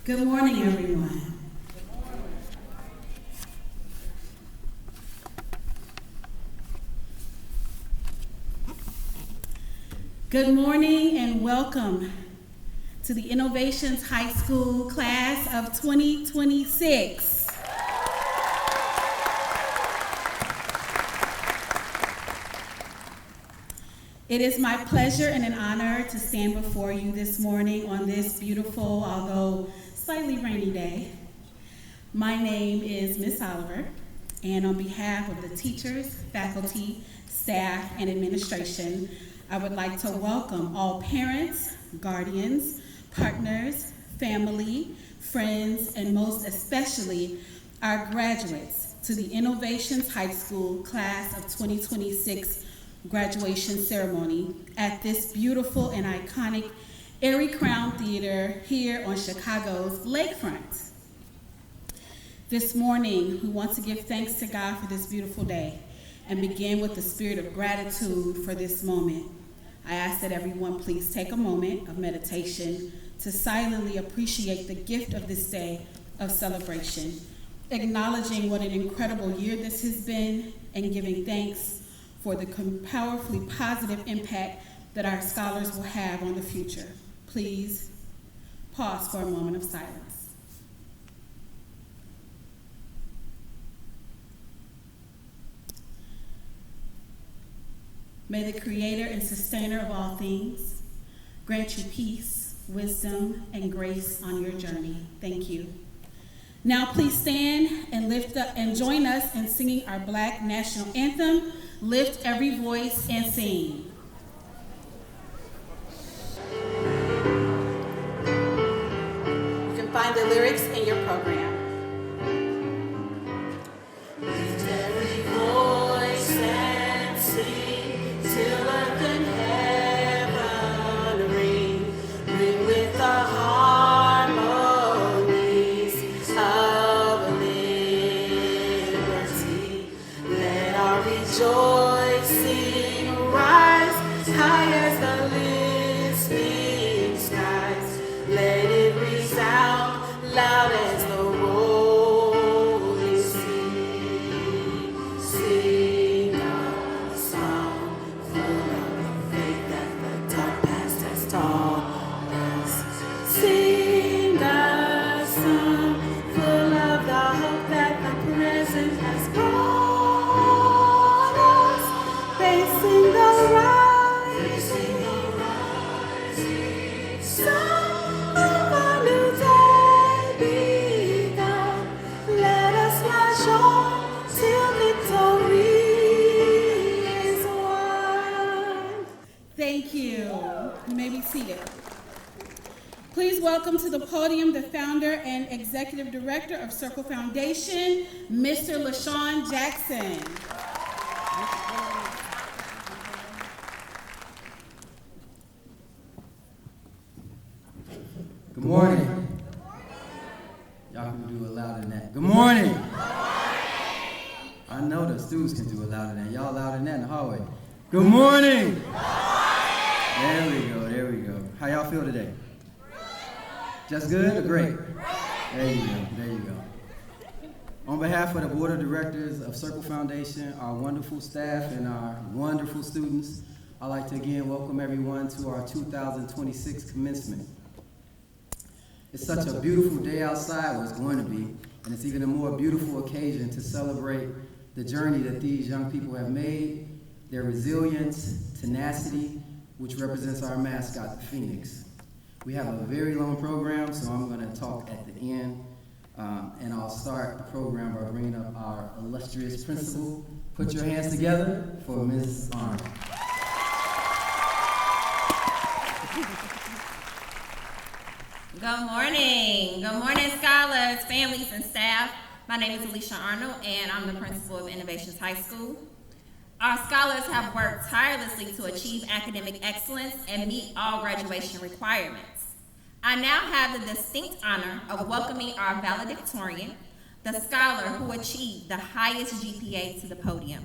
Good morning, everyone. Good morning and welcome to the Innovations High School class of 2026. It is my pleasure and an honor to stand before you this morning on this beautiful, although slightly rainy day. My name is Miss Oliver, and on behalf of the teachers, faculty, staff, and administration, I would like to welcome all parents, guardians, partners, family, friends, and most especially our graduates to the Innovations High School class of 2026 graduation ceremony at this beautiful and iconic Erie Crown Theater here on Chicago's lakefront. This morning, we want to give thanks to God for this beautiful day and begin with the spirit of gratitude for this moment. I ask that everyone please take a moment of meditation to silently appreciate the gift of this day of celebration, acknowledging what an incredible year this has been and giving thanks for the powerfully positive impact that our scholars will have on the future. Please pause for a moment of silence. May the creator and sustainer of all things grant you peace, wisdom, and grace on your journey. Thank you. Now please stand and lift up and join us in singing our Black national anthem, Lift Every Voice and Sing. You can find the lyrics in your program. Lift every voice and sing till earth and heaven ring, ring with the harmonies of liberty. Let our rejoicing rise high as the listening skies. Let it resound loud as the rolling sea. Sing a song full of the faith that the dark past has taught us. Sing a song full of the hope that the present has brought us. Facing the rising sun of a new day begun. Let us march on till victory is won. Thank you. You may be seated. Please welcome to the podium the founder and executive director of Circle Foundation, Mr. LaShawn Jackson. Good morning. Y'all can do it louder than that. Good morning. I know the students can do it louder than that. Y'all louder than that in the hallway. Good morning. There we go, there we go. How y'all feel today? Just good or great? There you go, there you go. On behalf of the Board of Directors of Circle Foundation, our wonderful staff, and our wonderful students, I'd like to again welcome everyone to our 2026 commencement. It's such a beautiful day outside, or it's going to be, and it's even a more beautiful occasion to celebrate the journey that these young people have made, their resilience, tenacity, which represents our mascot, the Phoenix. We have a very long program, so I'm going to talk at the end, and I'll start the program by bringing up our illustrious principal. Put your hands together for Ms. Arnold. Good morning. Good morning, scholars, families, and staff. My name is Alicia Arnold, and I'm the principal of Innovations High School. Our scholars have worked tirelessly to achieve academic excellence and meet all graduation requirements. I now have the distinct honor of welcoming our valedictorian, the scholar who achieved the highest GPA, to the podium.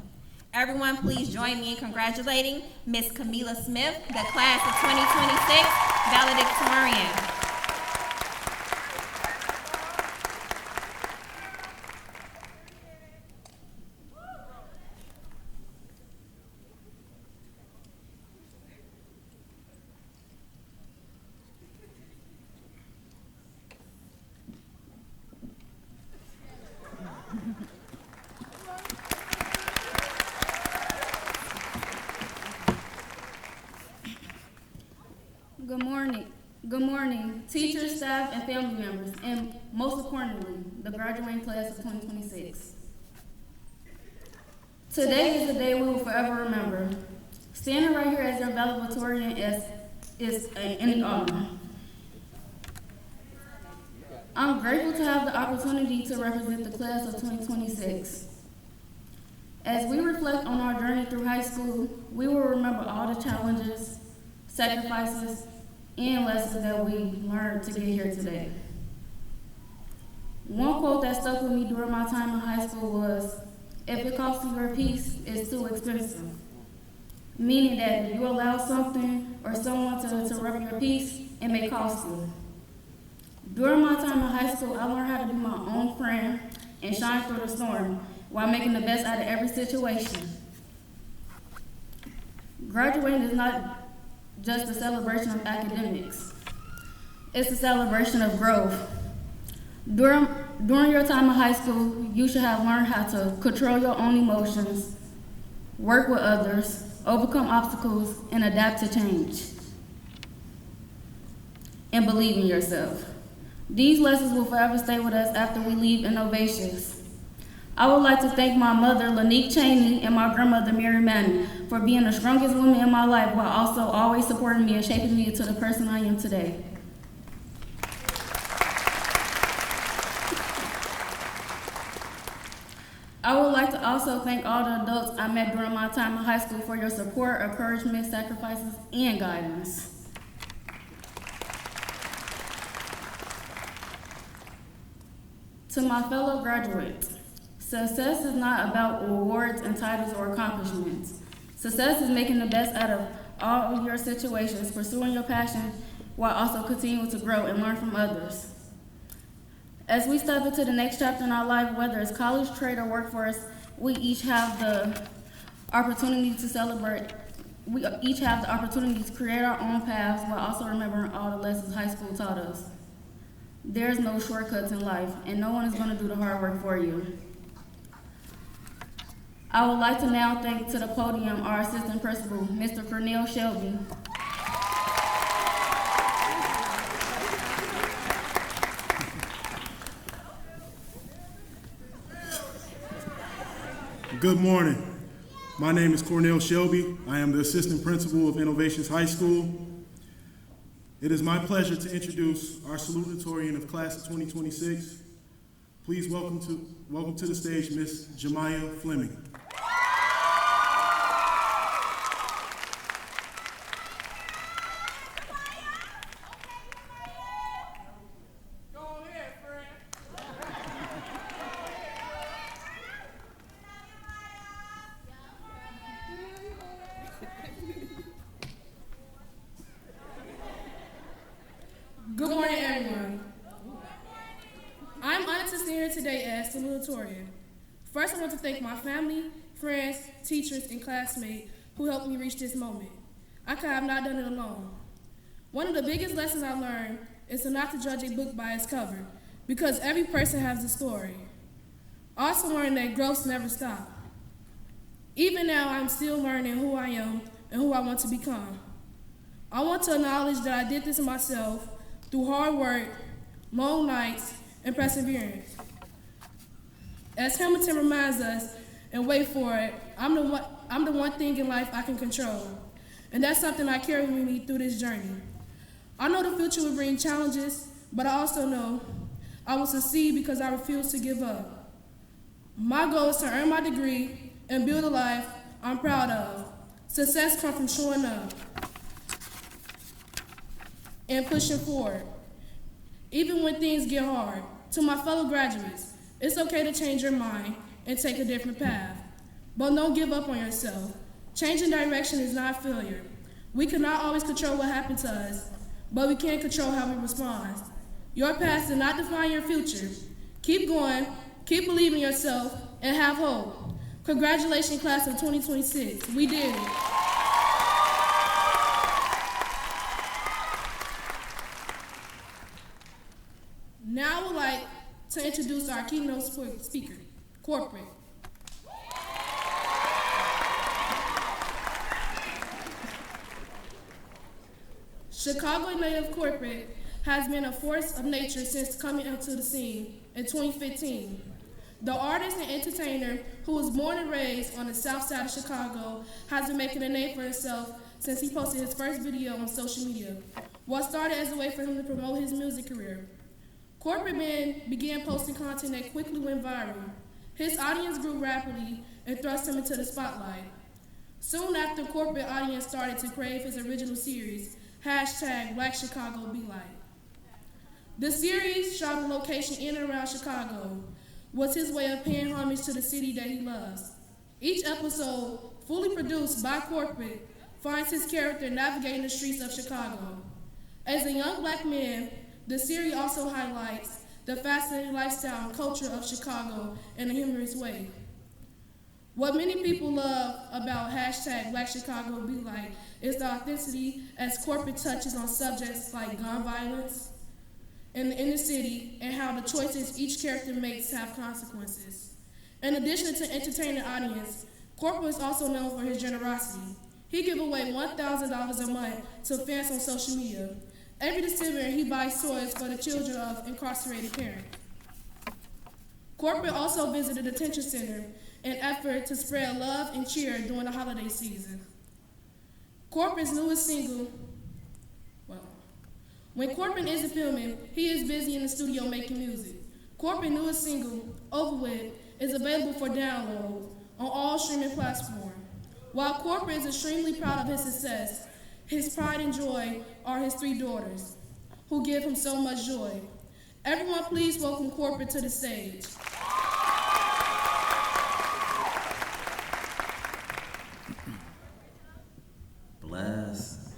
Everyone, please join me in congratulating Miss Camila Smith, the class of 2026 valedictorian. Good morning. Good morning, teachers, staff, and family members, and most importantly, the graduating class of 2026. Today is a day we will forever remember. Standing right here as your valedictorian is an honor. I'm grateful to have the opportunity to represent the class of 2026. As we reflect on our journey through high school, we will remember all the challenges, sacrifices, and lessons that we learned to get here today. One quote that stuck with me during my time in high school was, "If it costs you your peace, it's too expensive." Meaning that you allow something or someone to rob your peace, it may cost you. During my time in high school, I learned how to be my own friend and shine through the storm while making the best out of every situation. Graduating is not just a celebration of academics. It's a celebration of growth. During your time in high school, you should have learned how to control your own emotions, work with others, overcome obstacles, and adapt to change. And believe in yourself. These lessons will forever stay with us after we leave Innovations. I would like to thank my mother, Lanique Cheney, and my grandmother, Mary Manning, for being the strongest woman in my life while also always supporting me and shaping me into the person I am today. I would like to also thank all the adults I met during my time in high school for your support, encouragement, sacrifices, and guidance. To my fellow graduates, success is not about awards and titles or accomplishments. Success is making the best out of all of your situations, pursuing your passion while also continuing to grow and learn from others. As we step into the next chapter in our life, whether it's college, trade, or workforce, we each have the opportunity to celebrate. We each have the opportunity to create our own paths while also remembering all the lessons high school taught us. There's no shortcuts in life, and no one is going to do the hard work for you. I would like to now thank to the podium our assistant principal, Mr. Cornell Shelby. Good morning. My name is Cornell Shelby. I am the assistant principal of Innovations High School. It is my pleasure to introduce our salutatorian of class of 2026. Please welcome to the stage Miss Jemiah Fleming. Good morning, everyone. I'm honored to stand here today as salutatorian. First, I want to thank my family, friends, teachers, and classmates who helped me reach this moment. I could have not done it alone. One of the biggest lessons I learned is to not to judge a book by its cover, because every person has a story. I also learned that growth never stops. Even now, I'm still learning who I am and who I want to become. I want to acknowledge that I did this myself through hard work, long nights, and perseverance. As Hamilton reminds us, and wait for it, I'm the one thing in life I can control. And that's something I carry with me through this journey. I know the future will bring challenges, but I also know I will succeed because I refuse to give up. My goal is to earn my degree and build a life I'm proud of. Success comes from showing up and pushing forward, even when things get hard. To my fellow graduates, it's okay to change your mind and take a different path, but don't give up on yourself. Changing direction is not failure. We cannot always control what happened to us, but we can control how we respond. Your past does not define your future. Keep going, keep believing in yourself, and have hope. Congratulations, class of 2026. We did it. Now I would like to introduce our keynote speaker, corporate. Chicago native corporate has been a force of nature since coming onto the scene in 2015. The artist and entertainer who was born and raised on the south side of Chicago has been making a name for himself since he posted his first video on social media, what started as a way for him to promote his music career. Corporate Man began posting content that quickly went viral. His audience grew rapidly and thrust him into the spotlight. Soon after, corporate audience started to crave his original series, #Black Chicago Be Like. The series, shot on location in and around Chicago, was his way of paying homage to the city that he loves. Each episode, fully produced by corporate, finds his character navigating the streets of Chicago. As a young black man, the series also highlights the fascinating lifestyle and culture of Chicago in a humorous way. What many people love about #Black Chicago Be Like is the authenticity as corporate touches on subjects like gun violence in the inner city and how the choices each character makes have consequences. In addition to entertaining the audience, corporate is also known for his generosity. He gives away $1,000 a month to fans on social media. Every December, he buys toys for the children of incarcerated parents. Corporate also visited the detention center in an effort to spread love and cheer during the holiday season. Corporate's newest single, when Corporate isn't filming, he is busy in the studio making music. Corporate's newest single, Over With, is available for download on all streaming platforms. While Corporate is extremely proud of his success, his pride and joy are his 3 daughters, who give him so much joy. Everyone please welcome Corporate to the stage. Bless.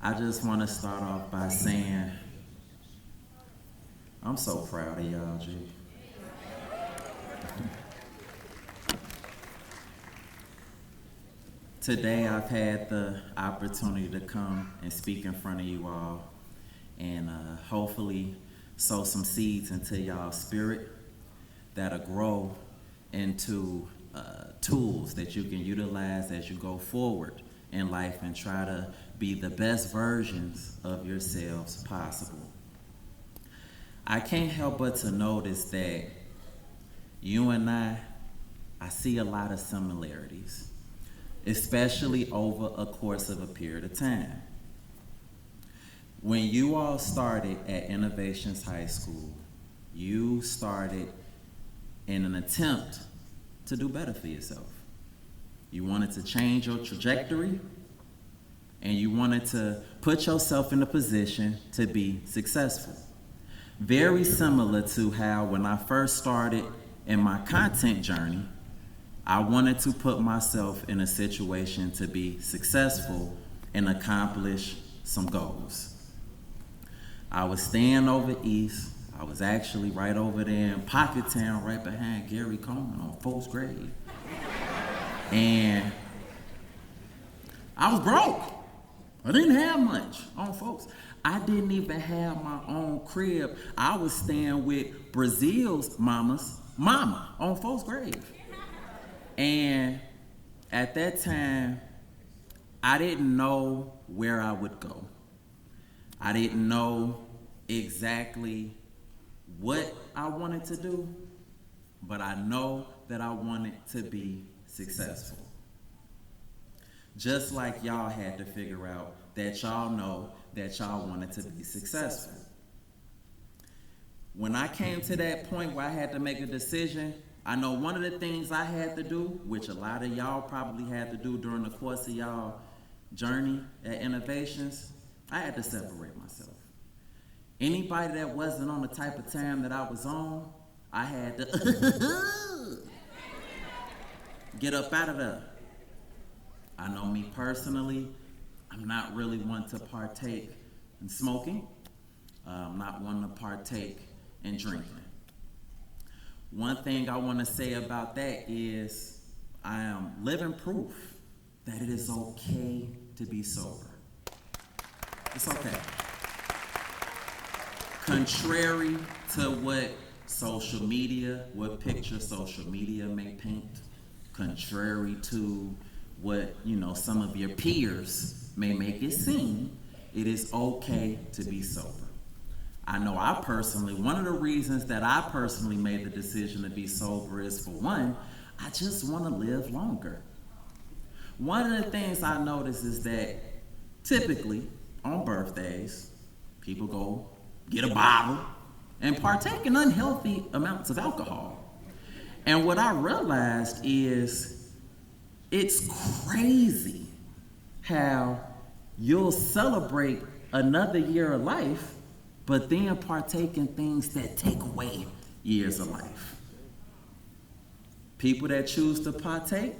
I just want to start off by saying I'm so proud of y'all, G. Today I've had the opportunity to come and speak in front of you all and hopefully sow some seeds into y'all's spirit that'll grow into tools that you can utilize as you go forward in life and try to be the best versions of yourselves possible. I can't help but to notice that you and I see a lot of similarities, especially over a course of a period of time. When you all started at Innovations High School, you started in an attempt to do better for yourself. You wanted to change your trajectory, and you wanted to put yourself in a position to be successful. Very similar to how when I first started in my content journey, I wanted to put myself in a situation to be successful and accomplish some goals. I was staying over east. I was actually right over there in Pockettown, right behind Gary Coleman on 4th grade. And I was broke. I didn't have much on folks. I didn't even have my own crib. I was staying with Brazil's mama's mama on 4th grade. And at that time, I didn't know where I would go. I didn't know exactly what I wanted to do, but I know that I wanted to be successful. Just like y'all had to figure out that y'all know that y'all wanted to be successful. When I came to that point where I had to make a decision, I know one of the things I had to do, which a lot of y'all probably had to do during the course of y'all journey at Innovations, I had to separate myself. Anybody that wasn't on the type of time that I was on, I had to get up out of there. I know me personally, I'm not really one to partake in smoking. I'm not one to partake in drinking. One thing I want to say about that is I am living proof that it is okay to be sober. It's okay. contrary to what picture social media may paint, contrary to what, some of your peers may make it seem, it is okay to be sober. I know one of the reasons that I personally made the decision to be sober is, for one, I just want to live longer. One of the things I notice is that typically on birthdays, people go get a bottle and partake in unhealthy amounts of alcohol. And what I realized is it's crazy how you'll celebrate another year of life, but then partake in things that take away years of life. People that choose to partake,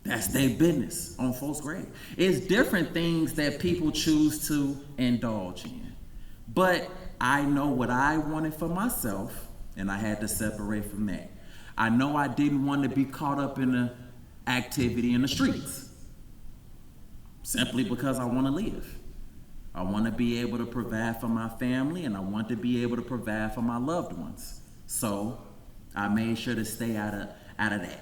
that's their business on folks' grave. It's different things that people choose to indulge in. But I know what I wanted for myself, and I had to separate from that. I know I didn't want to be caught up in the activity in the streets, simply because I want to live. I want to be able to provide for my family, and I want to be able to provide for my loved ones. So I made sure to stay out of that.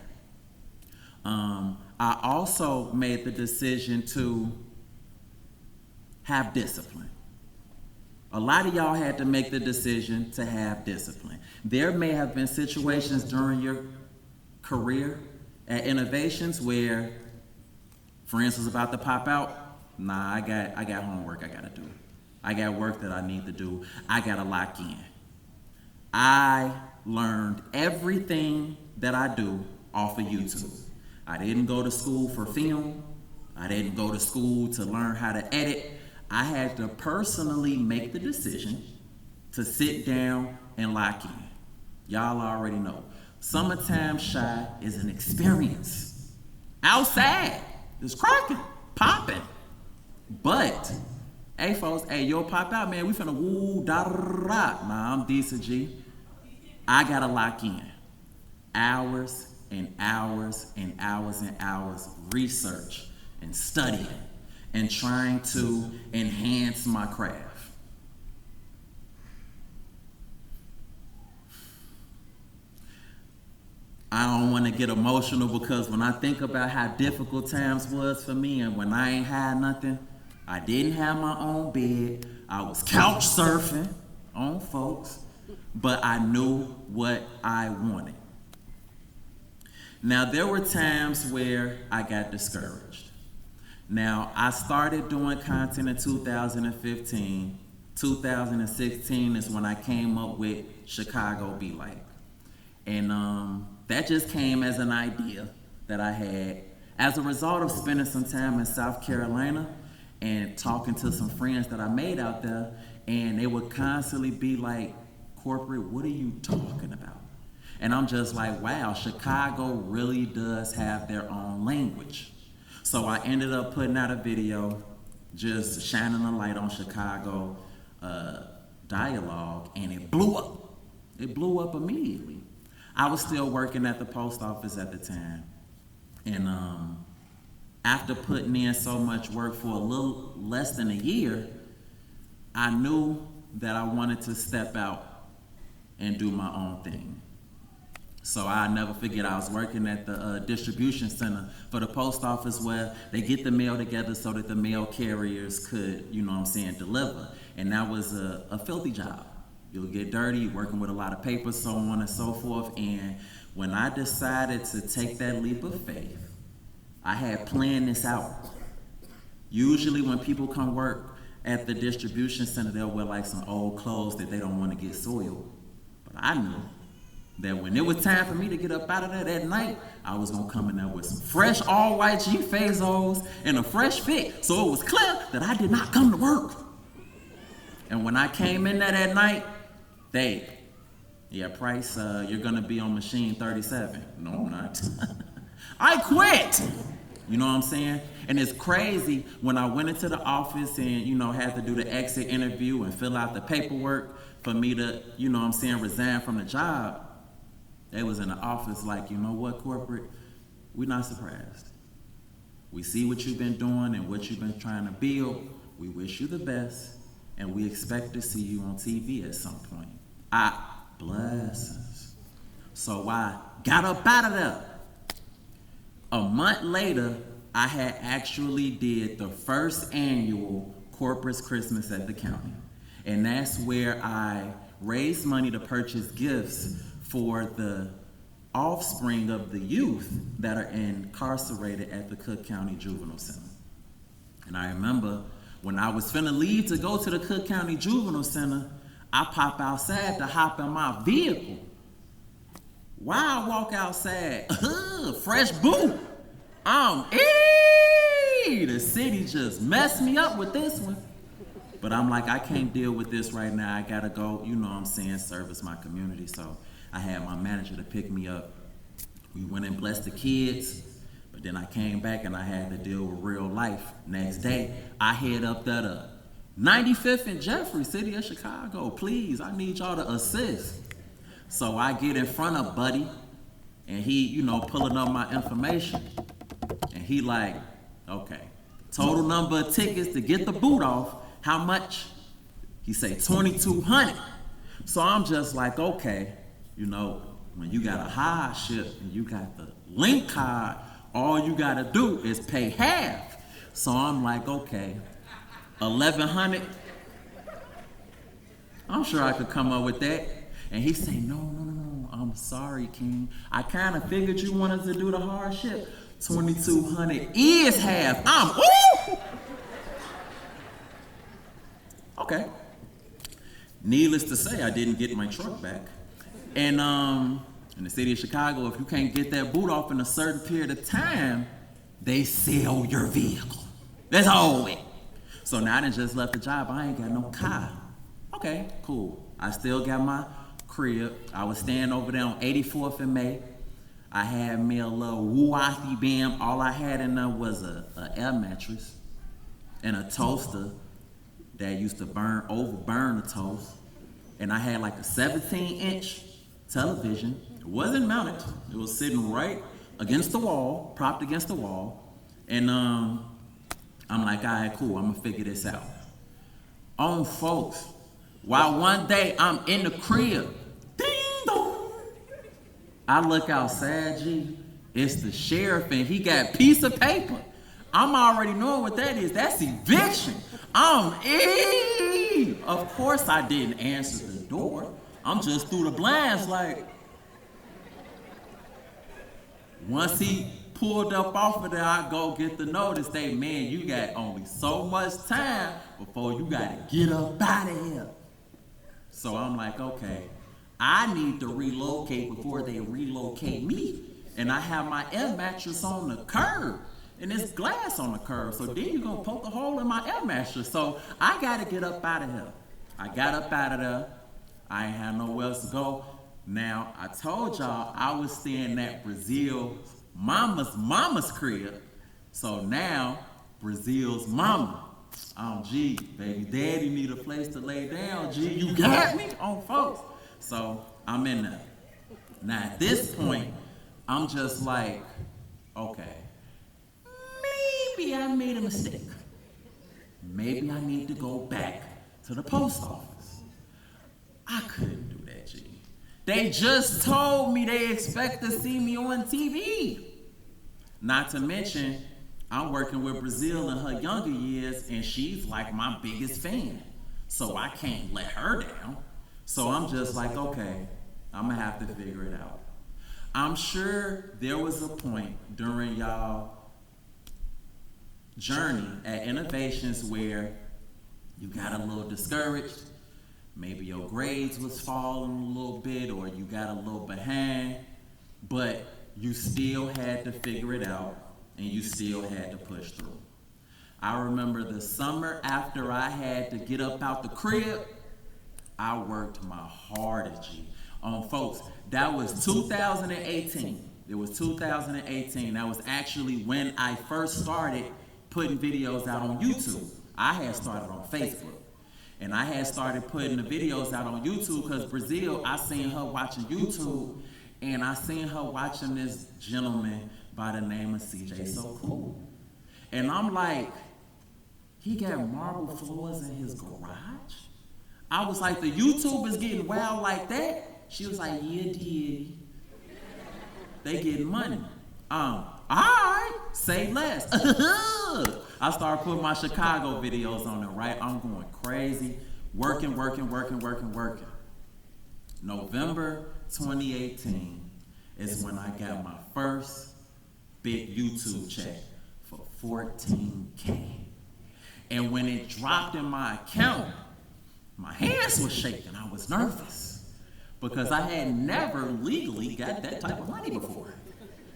I also made the decision to have discipline. A lot of y'all had to make the decision to have discipline. There may have been situations during your career at Innovations where friends was about to pop out. Nah, I got homework I gotta do. I got work that I need to do. I gotta lock in. I learned everything that I do off of YouTube. I didn't go to school for film. I didn't go to school to learn how to edit. I had to personally make the decision to sit down and lock in. Y'all already know. Summertime Shy is an experience. Outside, it's cracking, popping. But, hey folks, you'll pop out, man. We finna woo da da da. Nah, I'm decent G. I gotta lock in. Hours and hours and hours and hours research and studying and trying to enhance my craft. I don't want to get emotional because when I think about how difficult times was for me and when I ain't had nothing, I didn't have my own bed, I was couch surfing on folks, but I knew what I wanted. Now, there were times where I got discouraged. Now, I started doing content in 2015. 2016 is when I came up with Chicago Be Like. And that just came as an idea that I had as a result of spending some time in South Carolina and talking to some friends that I made out there, and they would constantly be like, "Corporate, what are you talking about?" And I'm just like, wow, Chicago really does have their own language. So I ended up putting out a video just shining a light on Chicago dialogue, and it blew up. It blew up immediately. I was still working at the post office at the time. And after putting in so much work for a little less than a year, I knew that I wanted to step out and do my own thing. So I never forget, I was working at the distribution center for the post office where they get the mail together so that the mail carriers could, deliver. And that was a filthy job. You'll get dirty, working with a lot of paper, so on and so forth. And when I decided to take that leap of faith, I had planned this out. Usually when people come work at the distribution center, they'll wear like some old clothes that they don't want to get soiled. But I knew that when it was time for me to get up out of there that night, I was gonna come in there with some fresh all-white G-Fazos and a fresh fit, so it was clear that I did not come to work. And when I came in there that night, Price, you're gonna be on machine 37. No, I'm not. I quit. You know what I'm saying? And it's crazy when I went into the office and, had to do the exit interview and fill out the paperwork for me to, resign from the job. They was in the office like, you know what, corporate? We're not surprised. We see what you've been doing and what you've been trying to build. We wish you the best. and we expect to see you on TV at some point. Blessings. So I got up out of there. A month later, I had actually did the first annual Corpus Christmas at the county. And that's where I raised money to purchase gifts for the offspring of the youth that are incarcerated at the Cook County Juvenile Center. And I remember when I was finna leave to go to the Cook County Juvenile Center, I pop outside to hop in my vehicle. While I walk outside, fresh boot. The city just messed me up with this one. But I'm like, I can't deal with this right now. I gotta go, you know what I'm saying, service my community. So I had my manager to pick me up. We went and blessed the kids, but then I came back and I had to deal with real life. Next day, I head up to 95th and Jeffrey, city of Chicago. Please, I need y'all to assist. So I get in front of Buddy, and he, pulling up my information. And he like, okay, total number of tickets to get the boot off, how much? He say 2,200. So I'm just like, okay, when you got a high ship and you got the link card, all you gotta do is pay half. So I'm like, okay, 1,100. I'm sure I could come up with that. And he say, no, I'm sorry, King. I kind of figured you wanted to do the hard ship. 2,200 is half. Ooh! Okay. Needless to say, I didn't get my truck back. And in the city of Chicago, if you can't get that boot off in a certain period of time, they sell your vehicle. That's all it. So now I done just left the job. I ain't got no car. Okay, cool. I still got my crib. I was staying over there on 84th and May. I had me a little woo-wathi bam. All I had in there was a air mattress and a toaster that used to overburn the toast. And I had like a 17-inch television. It wasn't mounted. It was sitting right against the wall, propped against the wall. And I'm like, all right, cool, I'm gonna figure this out. Folks, while one day I'm in the crib, ding dong, I look outside, G, it's the sheriff and he got a piece of paper. I'm already knowing what that is. That's eviction. Of course I didn't answer the door. I'm just through the blinds like. Once he pulled up off of there, I go get the notice. They, man, you got only so much time before you gotta get up out of here. So I'm like, okay, I need to relocate before they relocate me. And I have my air mattress on the curb. And there's glass on the curb. So then you're gonna poke a hole in my air mattress. So I gotta get up out of here. I got up out of there. I ain't had nowhere else to go. Now, I told y'all I was staying at Brazil's mama's crib. So now, Brazil's mama. G, baby daddy need a place to lay down, G. You got me? Folks. So I'm in there. Now, at this point, I'm just like, okay, maybe I made a mistake. Maybe I need to go back to the post office. I couldn't do that, G. They just told me they expect to see me on TV. Not to mention, I'm working with Brazil in her younger years, and she's like my biggest fan. So I can't let her down. So I'm just like, okay, I'm gonna have to figure it out. I'm sure there was a point during y'all journey at Innovations where you got a little discouraged. Maybe your grades was falling a little bit, or you got a little behind, but you still had to figure it out, and you still had to push through. I remember the summer after I had to get up out the crib, I worked my hardest, G. Folks, that was 2018. It was 2018. That was actually when I first started putting videos out on YouTube. I had started on Facebook. And I had started putting the videos out on YouTube because Brazil, I seen her watching YouTube, and I seen her watching this gentleman by the name of CJ So Cool. And I'm like, he got marble floors in his garage? I was like, the YouTubers getting wild like that? She was like, yeah, did. They getting money. All right, say less. I started putting my Chicago videos on there, right? I'm going crazy, working. November 2018 is when I got my first big YouTube check for $14K. And when it dropped in my account, my hands were shaking. I was nervous because I had never legally got that type of money before.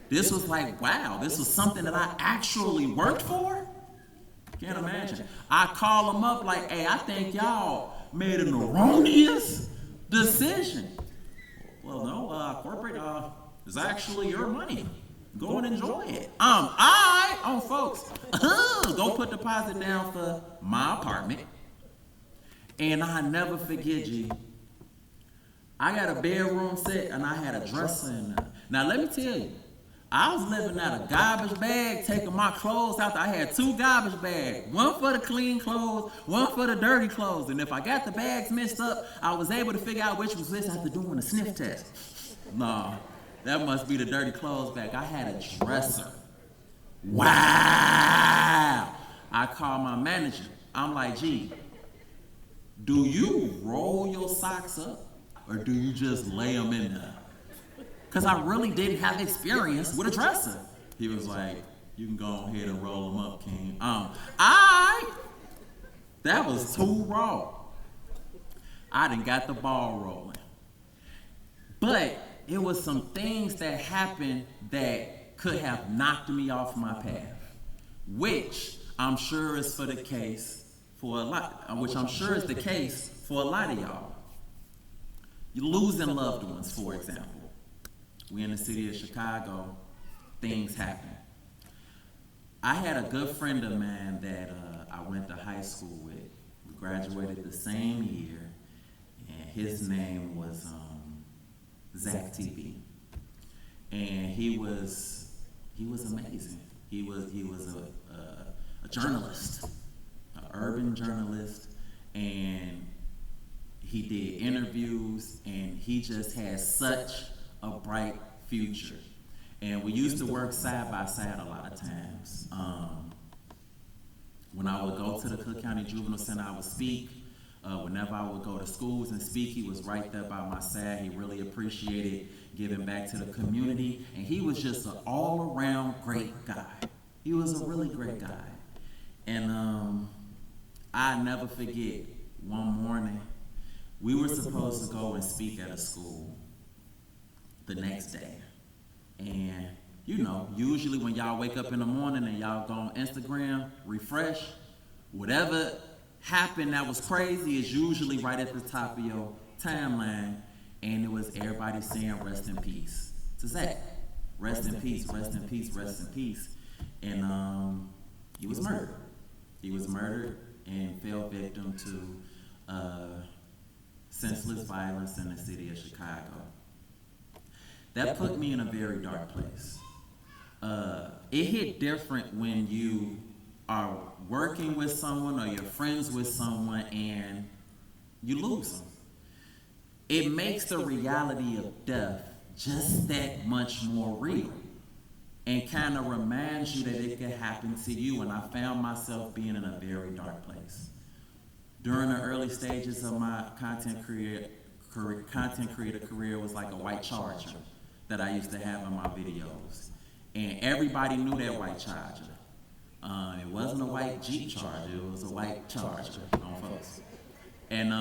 This was like, wow, this was something that I actually worked for? Can't imagine. I call them up like, hey, I think y'all made an erroneous decision. Well, no, corporate is actually your money. Go and enjoy it. Folks, go put deposit down for my apartment. And I never forget you. I got a bedroom set and I had a dresser in there. Now let me tell you, I was living out a garbage bag, taking my clothes out. I had 2 garbage bags, one for the clean clothes, one for the dirty clothes. And if I got the bags mixed up, I was able to figure out which was which after doing a sniff test. No, that must be the dirty clothes bag. I had a dresser. Wow! I called my manager. I'm like, gee, do you roll your socks up or do you just lay them in there? Because I really didn't have experience with a dresser. He was like, you can go ahead and roll them up, King. That was too raw. I done got the ball rolling. But it was some things that happened that could have knocked me off my path, which I'm sure is the case for a lot of y'all. You're losing loved ones, for example. We in the city of Chicago, things happen. I had a good friend of mine that I went to high school with. We graduated the same year, and his name was Zach TV. And he was amazing. He was a journalist, an urban journalist, and he did interviews, and he just had such a bright future. And we used to work side by side a lot of times. When I would go to the Cook County Juvenile Center, I would speak. Whenever I would go to schools and speak, he was right there by my side. He really appreciated giving back to the community. And he was just an all-around great guy. He was a really great guy. And I never forget, one morning, we were supposed to go and speak at a school the next day. And usually when y'all wake up in the morning and y'all go on Instagram, refresh, whatever happened that was crazy is usually right at the top of your timeline. And it was everybody saying rest in peace to Zach. Rest in peace, rest in peace, rest in peace. And he was murdered. He was murdered and fell victim to senseless violence in the city of Chicago. That put me in a very dark place. It hit different when you are working with someone or you're friends with someone and you lose them. It makes the reality of death just that much more real and kind of reminds you that it could happen to you. And I found myself being in a very dark place. During the early stages of my content creator career was like a white Charger that I used to have in my videos. And everybody knew that white Charger. It wasn't a white Jeep Charger, it was a white Charger on folks. And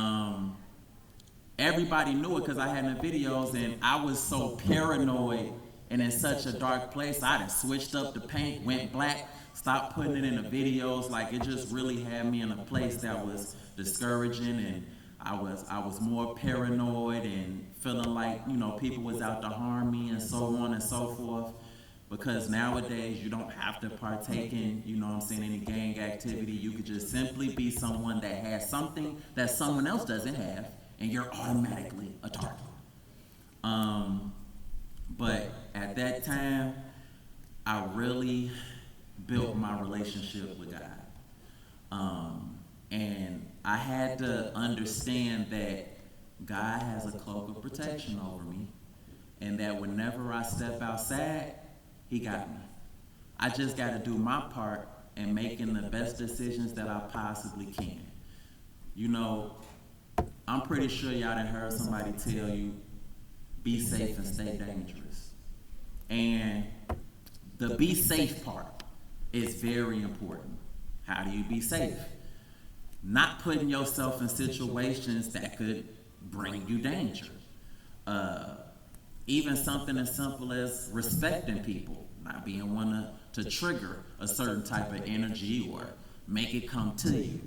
everybody knew it because I had the videos, and I was so paranoid and in such a dark place. I done switched up the paint, went black, stopped putting it in the videos. Like, it just really had me in a place that was discouraging, and I was more paranoid and feeling like, people was out to harm me and so on and so forth. Because nowadays you don't have to partake in, any gang activity. You could just simply be someone that has something that someone else doesn't have, and you're automatically a target. But at that time, I really built my relationship with And I had to understand that God has a cloak of protection over me, and that whenever I step outside, He got me. I just got to do my part in making the best decisions that I possibly can. You know, I'm pretty sure y'all done heard somebody tell you, be safe and stay dangerous. And the be safe part is very important. How do you be safe? Not putting yourself in situations that could bring you danger. Even something as simple as respecting people, not being one to trigger a certain type of energy or make it come to you.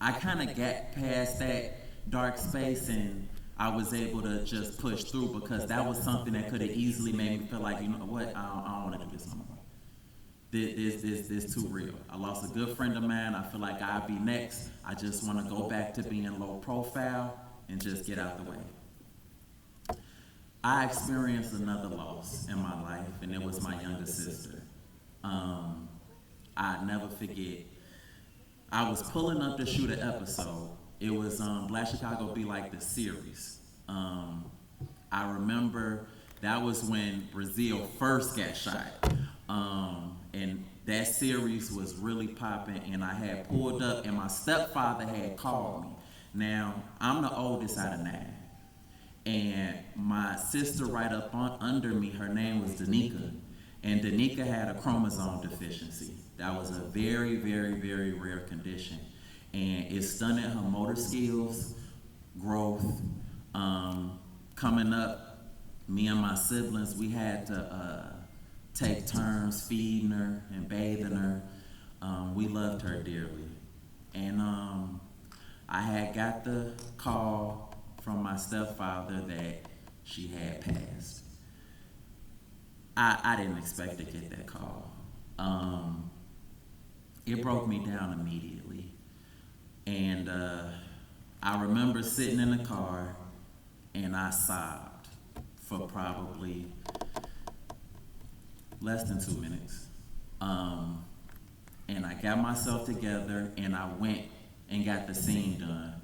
I kind of got past that dark space, and I was able to just push through, because that was something that could have easily made me feel like, you know what, I don't want to do this no more. This too real. I lost a good friend of mine. I feel like I'll be next. I just want to go back to being low profile and just get out the way. I experienced another loss in my life, and it was my younger sister. I'd never forget. I was pulling up to shoot an episode. It was Black Chicago Be Like the series. I remember that was when Brazil first got shot. And that series was really popping, and I had pulled up, and my stepfather had called me. Now, I'm the oldest out of 9. And my sister right up under me, her name was Danica. And Danica had a chromosome deficiency. That was a very, very, very rare condition. And it stunted her motor skills, growth. Coming up, me and my siblings, we had to take turns feeding her and bathing her. We loved her dearly. And I had got the call from my stepfather that she had passed. I didn't expect to get that call. It broke me down immediately. And I remember sitting in the car, and I sobbed for probably less than 2 minutes. And I got myself together, and I went and got the scene done.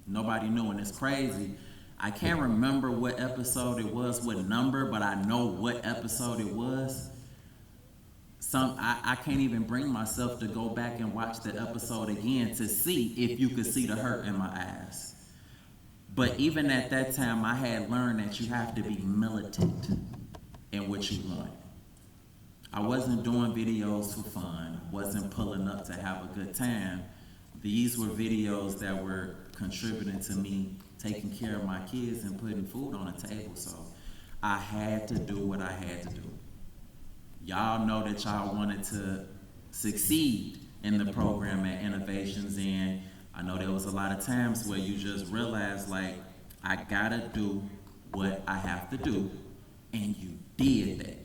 Nobody knew, and it's crazy. I can't remember what episode it was, what number, but I know what episode it was. I can't even bring myself to go back and watch the episode again to see if you could see the hurt in my eyes. But even at that time, I had learned that you have to be militant in what you want. I wasn't doing videos for fun, wasn't pulling up to have a good time. These were videos that were contributing to me taking care of my kids and putting food on the table. So I had to do what I had to do. Y'all know that y'all wanted to succeed in the program at Innovations, and I know there was a lot of times where you just realized, like, I gotta do what I have to do, and you did that.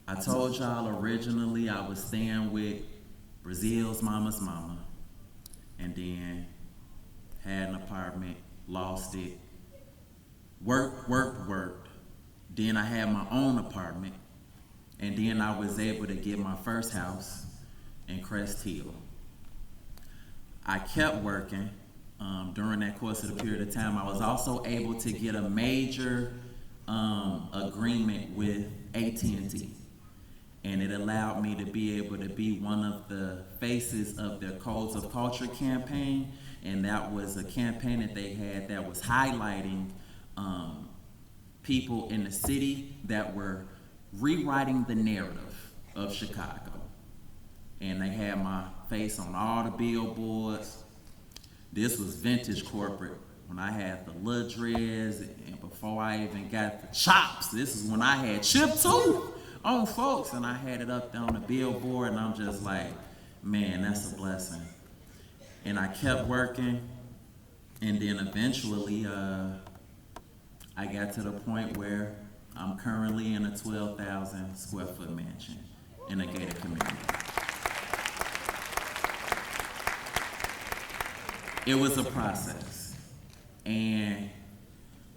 I told y'all originally I was staying with Brazil's mama's mama, and then had an apartment, lost it, worked. Then I had my own apartment, and then I was able to get my first house in Crest Hill. I kept working. During that course of the period of time, I was also able to get a major agreement with AT&T. And it allowed me to be able to be one of the faces of their Codes of Culture campaign. And that was a campaign that they had that was highlighting people in the city that were rewriting the narrative of Chicago. And they had my face on all the billboards. This was vintage corporate, when I had the little dreads, and before I even got the chops. This is when I had Chip too on folks, and I had it up there on the billboard, and I'm just like, man, that's a blessing. And I kept working, and then eventually I got to the point where I'm currently in a 12,000 square foot mansion in a gated community. It was a process. And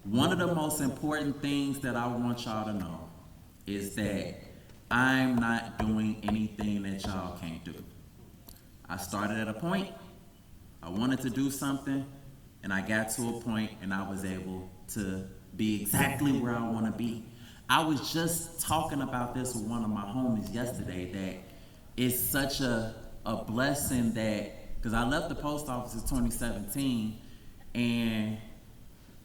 one of the most important things that I want y'all to know is that I'm not doing anything that y'all can't do. I started at a point, I wanted to do something, and I got to a point and I was able to be exactly where I want to be. I was just talking about this with one of my homies yesterday, that it's such a blessing that, because I left the post office in 2017, and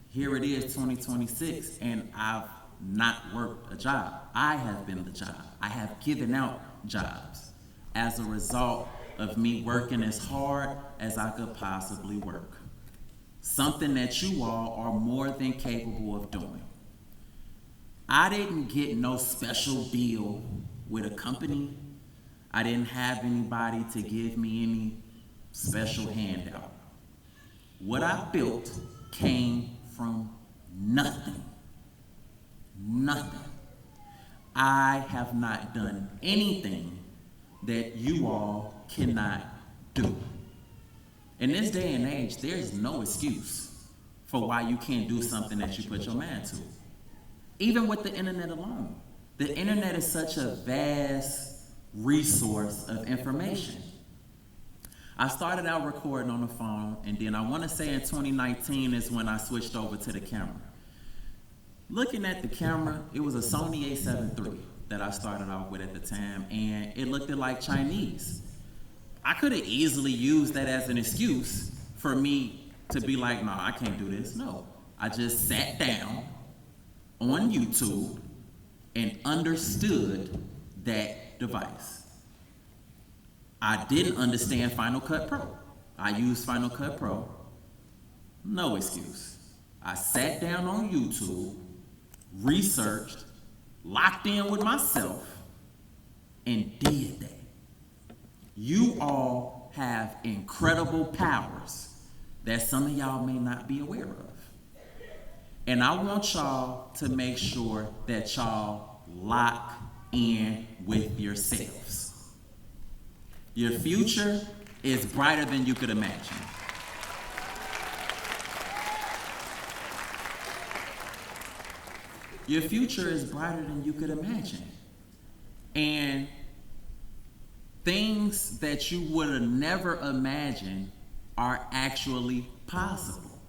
here it is 2026, and I've not worked a job. I have been the job. I have given out jobs as a result of me working as hard as I could possibly work. Something that you all are more than capable of doing. I didn't get no special deal with a company. I didn't have anybody to give me any special handout. What I built came from nothing. Nothing. I have not done anything that you all cannot do. In this day and age, there's no excuse for why you can't do something that you put your mind to. Even with the internet alone. The internet is such a vast resource of information. I started out recording on the phone, and then I want to say in 2019 is when I switched over to the camera. Looking at the camera, it was a Sony a7 III that I started off with at the time, and it looked like Chinese. I could have easily used that as an excuse for me to be like, no, I can't do this. No, I just sat down on YouTube and understood that device. I didn't understand Final Cut Pro. I used Final Cut Pro. No excuse. I sat down on YouTube, researched, locked in with myself, and did that. You all have incredible powers that some of y'all may not be aware of. And I want y'all to make sure that y'all lock in with yourselves. Your future is brighter than you could imagine. Your future is brighter than you could imagine. And things that you would have never imagined are actually possible.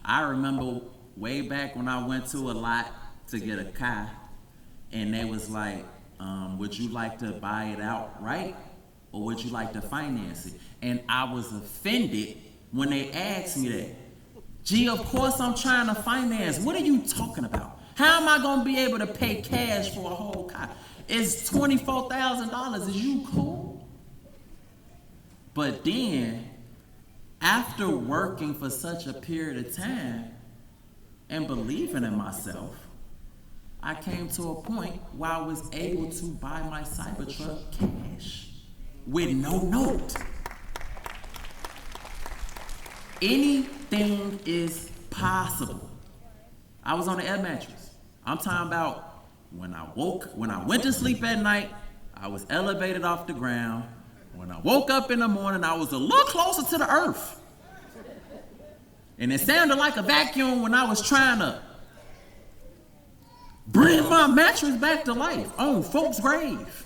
I remember way back when I went to a lot to get a car, and they was like, would you like to buy it outright, or would you like to finance it? And I was offended when they asked me that. Gee, of course I'm trying to finance. What are you talking about? How am I gonna be able to pay cash for a whole car? It's $24,000, is you cool? But then, after working for such a period of time and believing in myself, I came to a point where I was able to buy my Cybertruck cash with no note. Anything is possible. I was on an air mattress. I'm talking about when I went to sleep at night, I was elevated off the ground. When I woke up in the morning, I was a little closer to the earth. And it sounded like a vacuum when I was trying to bring my mattress back to life on folks' grave.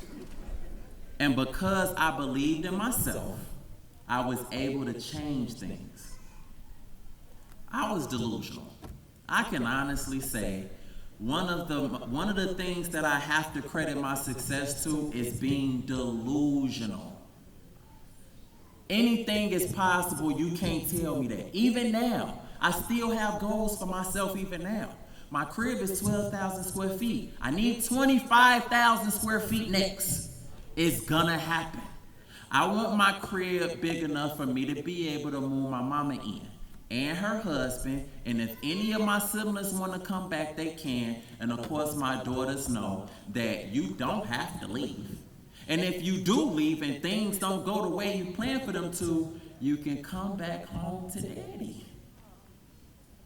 And because I believed in myself, I was able to change things. I was delusional. I can honestly say one of the things that I have to credit my success to is being delusional. Anything is possible, you can't tell me that. Even now, I still have goals for myself even now. My crib is 12,000 square feet. I need 25,000 square feet next. It's gonna happen. I want my crib big enough for me to be able to move my mama in and her husband, and if any of my siblings want to come back, they can. And of course, my daughters know that you don't have to leave. And if you do leave and things don't go the way you plan for them to, you can come back home to daddy.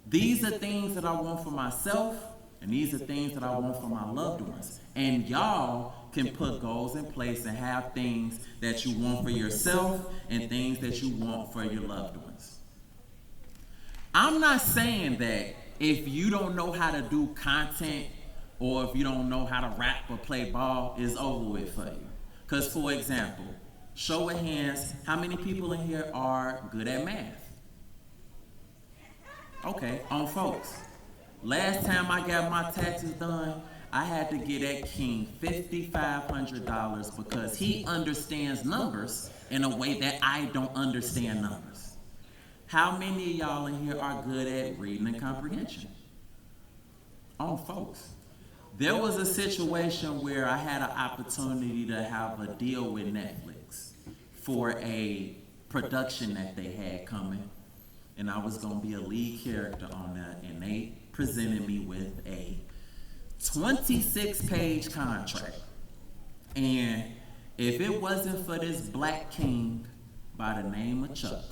These are things that I want for myself, and these are things that I want for my loved ones. And y'all can put goals in place and have things that you want for yourself and things that you want for your loved ones. I'm not saying that if you don't know how to do content or if you don't know how to rap or play ball, it's over with for you. Because, for example, show of hands, how many people in here are good at math? Okay, on folks. Last time I got my taxes done, I had to get that king $5,500 because he understands numbers in a way that I don't understand numbers. How many of y'all in here are good at reading and comprehension? On folks. There was a situation where I had an opportunity to have a deal with Netflix for a production that they had coming, and I was going to be a lead character on that, and they presented me with a 26-page contract. And if it wasn't for this black king by the name of Chuck,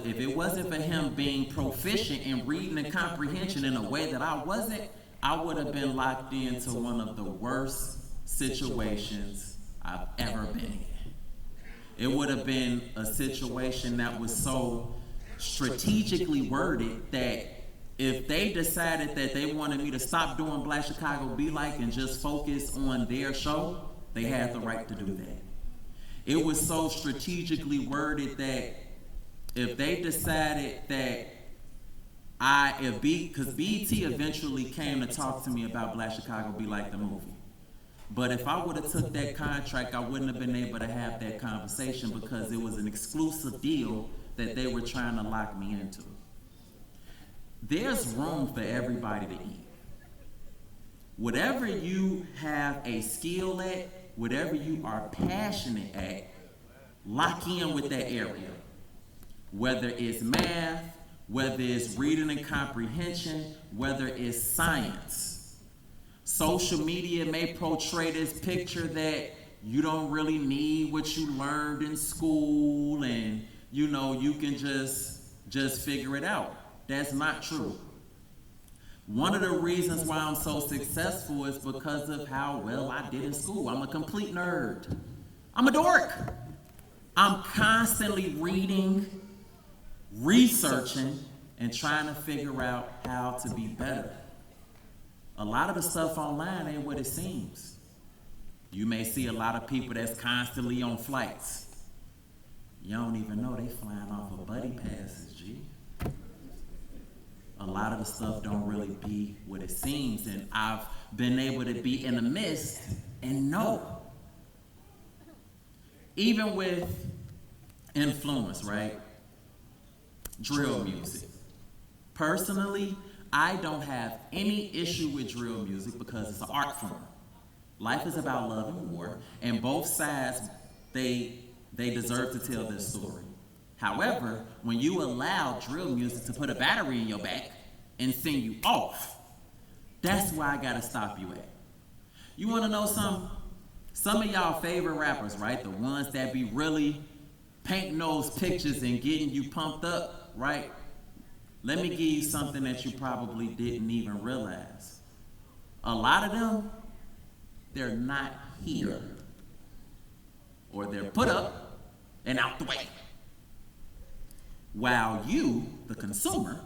if it wasn't for him being proficient in reading and comprehension in a way that I wasn't, I would have been locked into one of the worst situations I've ever been in. It would have been a situation that was so strategically worded that if they decided that they wanted me to stop doing Black Chicago Be Like and just focus on their show, they had the right to do that. It was so strategically worded that if they decided that because BET eventually came to talk to me about Black Chicago Be Like the movie. But if I would have took that contract, I wouldn't have been able to have that conversation because it was an exclusive deal that they were trying to lock me into. There's room for everybody to eat. Whatever you have a skill at, whatever you are passionate at, lock in with that area. Whether it's math, whether it's reading and comprehension, whether it's science. Social media may portray this picture that you don't really need what you learned in school and you can just figure it out. That's not true. One of the reasons why I'm so successful is because of how well I did in school. I'm a complete nerd. I'm a dork. I'm constantly reading, researching, and trying to figure out how to be better. A lot of the stuff online ain't what it seems. You may see a lot of people that's constantly on flights. You don't even know they flying off of buddy passes, G. A lot of the stuff don't really be what it seems, and I've been able to be in the midst and know. Even with influence, right? Drill music. Personally, I don't have any issue with drill music because it's an art form. Life is about love and war, and both sides, they deserve to tell their story. However, when you allow drill music to put a battery in your back and send you off, that's where I gotta stop you at. You wanna know something? Some of y'all favorite rappers, right? The ones that be really painting those pictures and getting you pumped up, right? Let me give you something that you probably didn't even realize. A lot of them, they're not here. Or they're put up and out the way. While you, the consumer,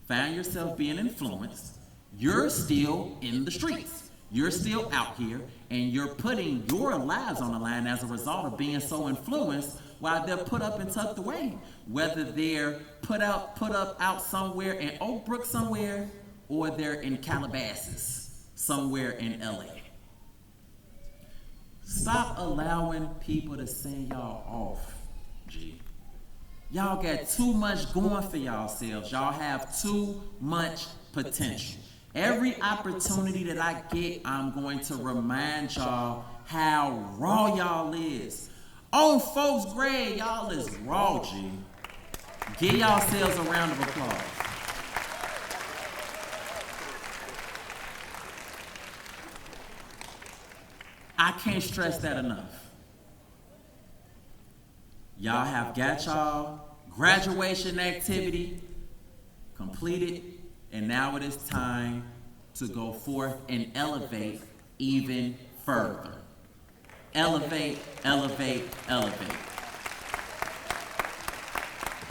find yourself being influenced, you're still in the streets. You're still out here, and you're putting your lives on the line as a result of being so influenced while they're put up and tucked away. Whether they're put up out somewhere in Oak Brook somewhere, or they're in Calabasas somewhere in LA. Stop allowing people to send y'all off, G. Y'all got too much going for yourselves. Y'all have too much potential. Every opportunity that I get, I'm going to remind y'all how raw y'all is. On folks' grade, y'all is raw, G. Give yourselves a round of applause. I can't stress that enough. Y'all have got y'all graduation activity completed, and now it is time to go forth and elevate even further. Elevate, elevate, elevate.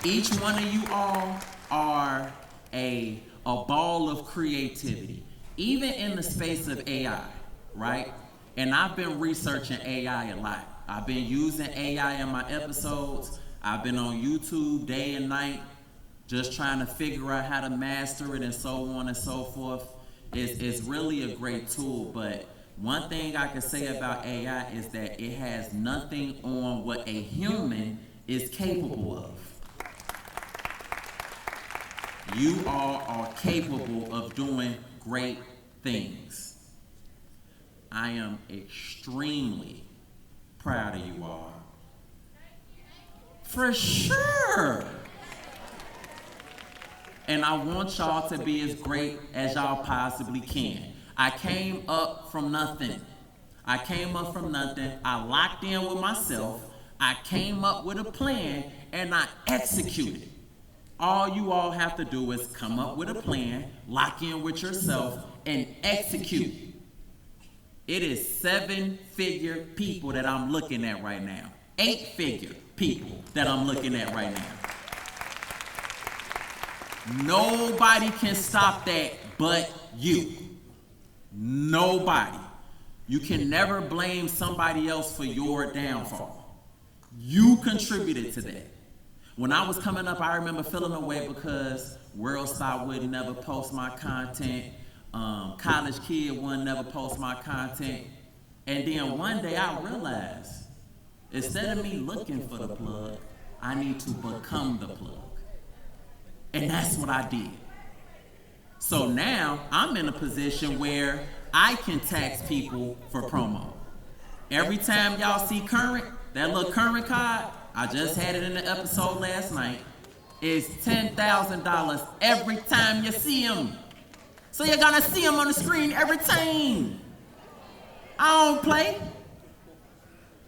Each one of you all are a ball of creativity, even in the space of AI, right? And I've been researching AI a lot. I've been using AI in my episodes. I've been on YouTube day and night, just trying to figure out how to master it and so on and so forth. It's really a great tool, but one thing I can say about AI is that it has nothing on what a human is capable of. You all are capable of doing great things. I am extremely proud of you all. For sure. And I want y'all to be as great as y'all possibly can. I came up from nothing. I locked in with myself. I came up with a plan and I executed. All you all have to do is come up with a plan, lock in with yourself, and execute. It is 7-figure people that I'm looking at right now. 8-figure people that I'm looking at right now. Nobody can stop that but you. Nobody. You can never blame somebody else for your downfall. You contributed to that. When I was coming up, I remember feeling away because WorldStar would never post my content. College Kid would never post my content. And then one day I realized, instead of me looking for the plug, I need to become the plug. And that's what I did. So now I'm in a position where I can tax people for promo. Every time y'all see current, that little current card, I just had it in the episode last night, is $10,000 every time you see him. So you're gonna see him on the screen every time. I don't play.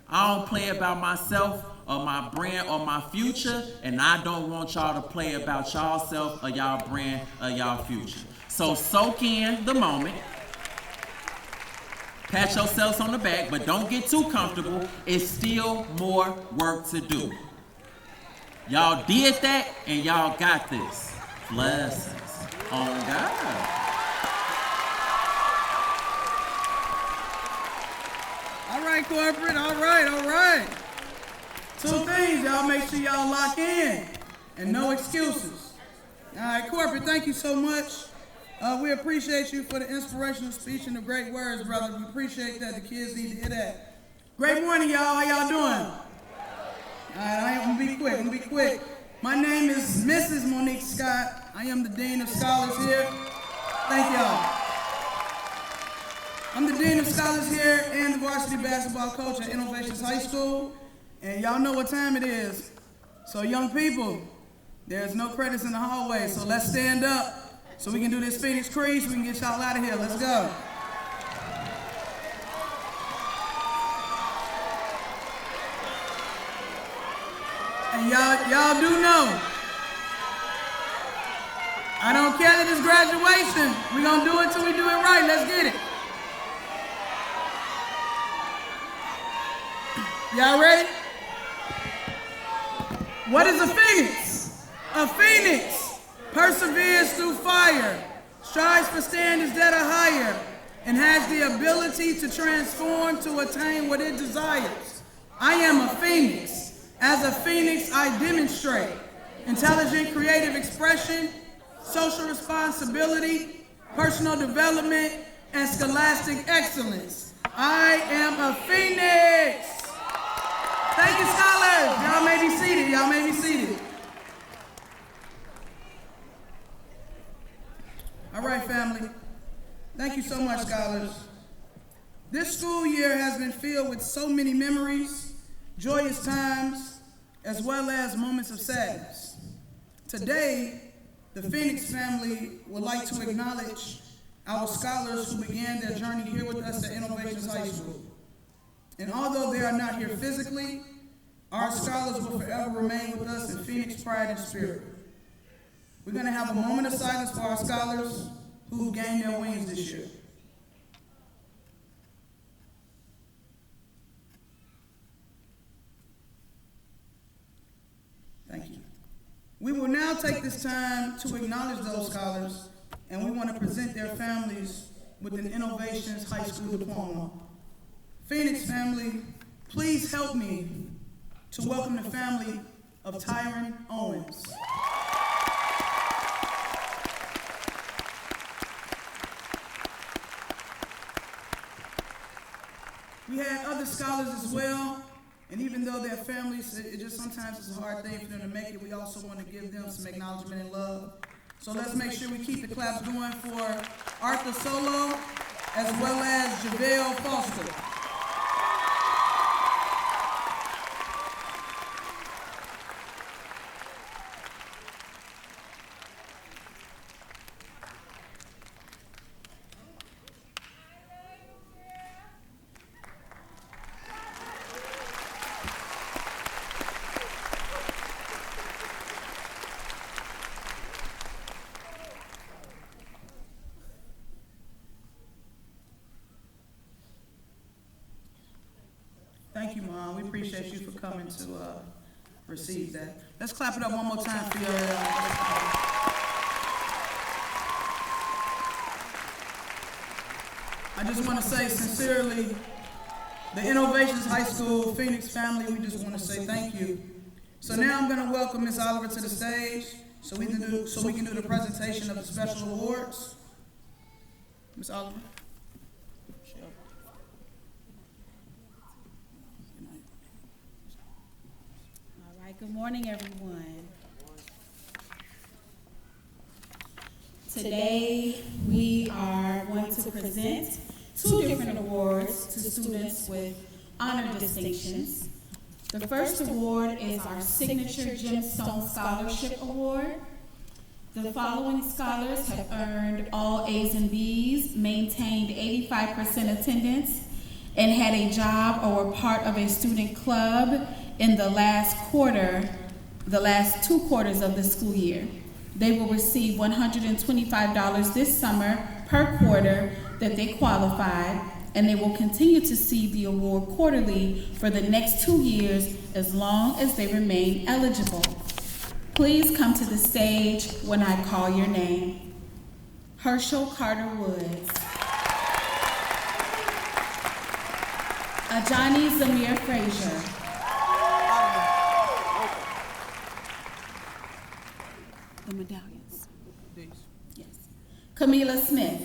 I don't play about myself or my brand or my future, and I don't want y'all to play about y'all self or y'all brand or y'all future. So soak in the moment. Pat yourselves on the back, but don't get too comfortable. It's still more work to do. Y'all did that, and y'all got this. Blessings on God. All right, corporate, all right. 2 things, y'all make sure y'all lock in, and no excuses. All right, corporate, thank you so much. We appreciate you for the inspirational speech and the great words, brother. We appreciate that. The kids need to hear that. Great morning, y'all. How y'all doing? All right, I'm gonna be quick. My name is Mrs. Monique Scott. I am the Dean of Scholars here. Thank y'all. I'm the Dean of Scholars here and the varsity basketball coach at Innovations High School. And y'all know what time it is. So young people, there's no credits in the hallway, so let's stand up. So we can do this Phoenix Crease, we can get y'all out of here. Let's go. And y'all do know, I don't care that it's graduation. We're gonna do it till we do it right. Let's get it. Y'all ready? What is a phoenix? A phoenix perseveres through fire, strives for standards that are higher, and has the ability to transform to attain what it desires. I am a phoenix. As a phoenix, I demonstrate intelligent creative expression, social responsibility, personal development, and scholastic excellence. I am a phoenix. Thank you, scholars. Y'all may be seated. All right, family. Thank you so much, scholars. This school year has been filled with so many memories, joyous times, as well as moments of sadness. Today, the Phoenix family would like to acknowledge our scholars who began their journey here with us at Innovations High School. And although they are not here physically, our scholars will forever remain with us in Phoenix pride and spirit. We're going to have a moment of silence for our scholars who gained their wings this year. Thank you. We will now now take this time to acknowledge those scholars, and we want to present their families with an Innovations High School diploma. Phoenix family, please help me to welcome the family of Tyron Owens. We had other scholars as well, and even though their families, it just sometimes it's a hard thing for them to make it, we also want to give them some acknowledgement and love. So let's make sure we keep the claps going for Arthur Solo, as well as JaVale Foster. Thank you, Mom. We appreciate you for coming to receive that. Let's clap it up one more time for your. I just want to say sincerely, the Innovations High School Phoenix family, we just want to say thank you. So now I'm going to welcome Ms. Oliver to the stage so we can do the presentation of the special awards. Ms. Oliver. Good morning, everyone. Today, we are going to present 2 different awards to students with honor distinctions. The first award is our Signature Gemstone Scholarship Award. The following scholars have earned all A's and B's, maintained 85% attendance, and had a job or were part of a student club in the last 2 quarters of the school year. They will receive $125 this summer per quarter that they qualified, and they will continue to receive the award quarterly for the next 2 years as long as they remain eligible. Please come to the stage when I call your name. Herschel Carter Woods. Ajani Zamir Frazier. The medallions. Yes. Camila Smith.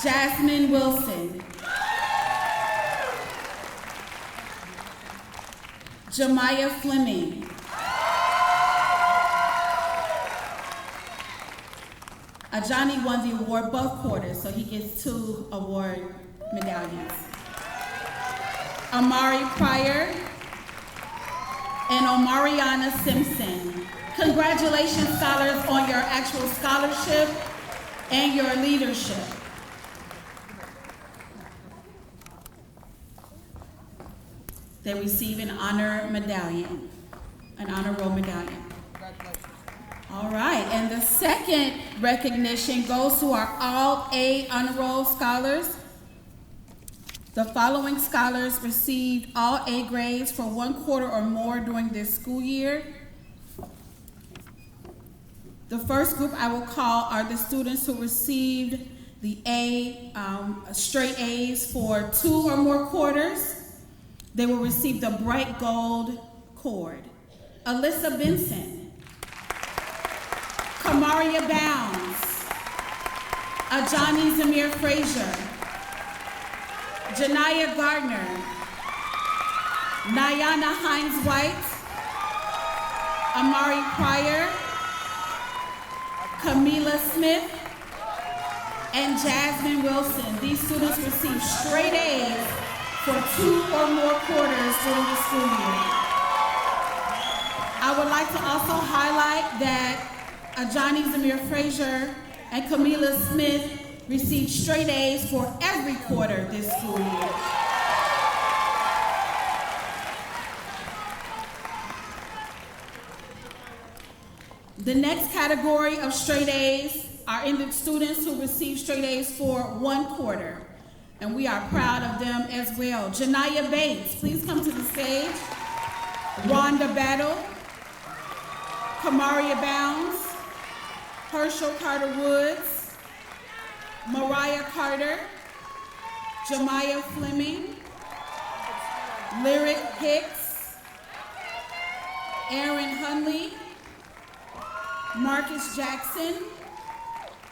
Jasmine Wilson. Jemiah Fleming. Ajani won the award both quarters, so he gets 2 award medallions. Amari Pryor and Omariana Simpson. Congratulations, scholars, on your actual scholarship and your leadership. They receive an honor medallion, an honor roll medallion. All right, and the second recognition goes to our All A honor roll scholars. The following scholars received all A grades for 1 quarter or more during this school year. The first group I will call are the students who received the straight A's for 2 or more quarters. They will receive the bright gold cord. Alyssa Benson, Kamaria Bounds, Ajani Zamir Frazier, Janiyah Gardner, Nayana Hines White, Amari Pryor, Camila Smith, and Jasmine Wilson. These students received straight A's for 2 or more quarters during the school year. I would like to also highlight that Ajani Zamir Frazier and Camila Smith received straight A's for every quarter this school year. The next category of straight A's are in the students who received straight A's for 1 quarter, and we are proud of them as well. Janiyah Bates, please come to the stage. Rhonda Battle, Kamaria Bounds, Herschel Carter Woods, Mariah Carter, Jemiah Fleming, Lyric Hicks, Aaron Hunley, Marcus Jackson,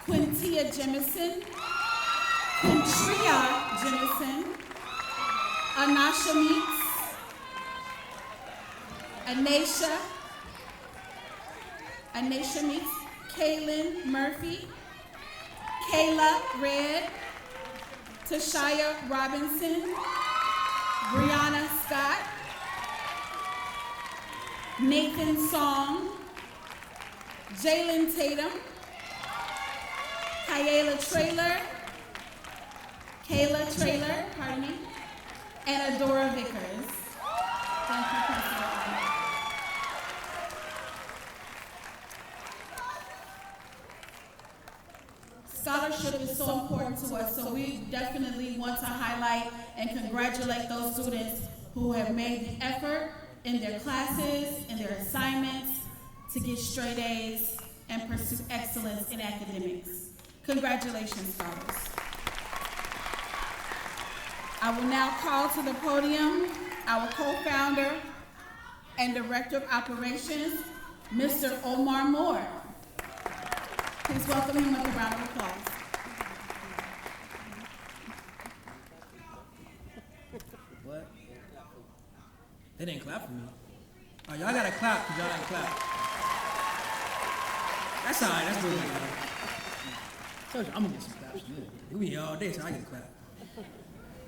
Quintia Jemison, Quintria Jemison, Anasha Meeks, Anasha Meeks, Kaylin Murphy, Kayla Red, Tashaya Robinson, Brianna Scott, Nathan Song, Jalen Tatum, Kayla Traylor, pardon me, and Adora Vickers. Thank you, Principal. Scholarship is so important to us, so we definitely want to highlight and congratulate those students who have made the effort in their classes, in their assignments, to get straight A's and pursue excellence in academics. Congratulations, scholars. I will now call to the podium our co-founder and Director of Operations, Mr. Omar Moore. Please welcome him with a round of applause. What? They didn't clap for me. Oh, y'all gotta clap because y'all didn't clap. That's all right, that's good. Told you, I'm gonna get some claps. We'll be here all day, so I get a clap.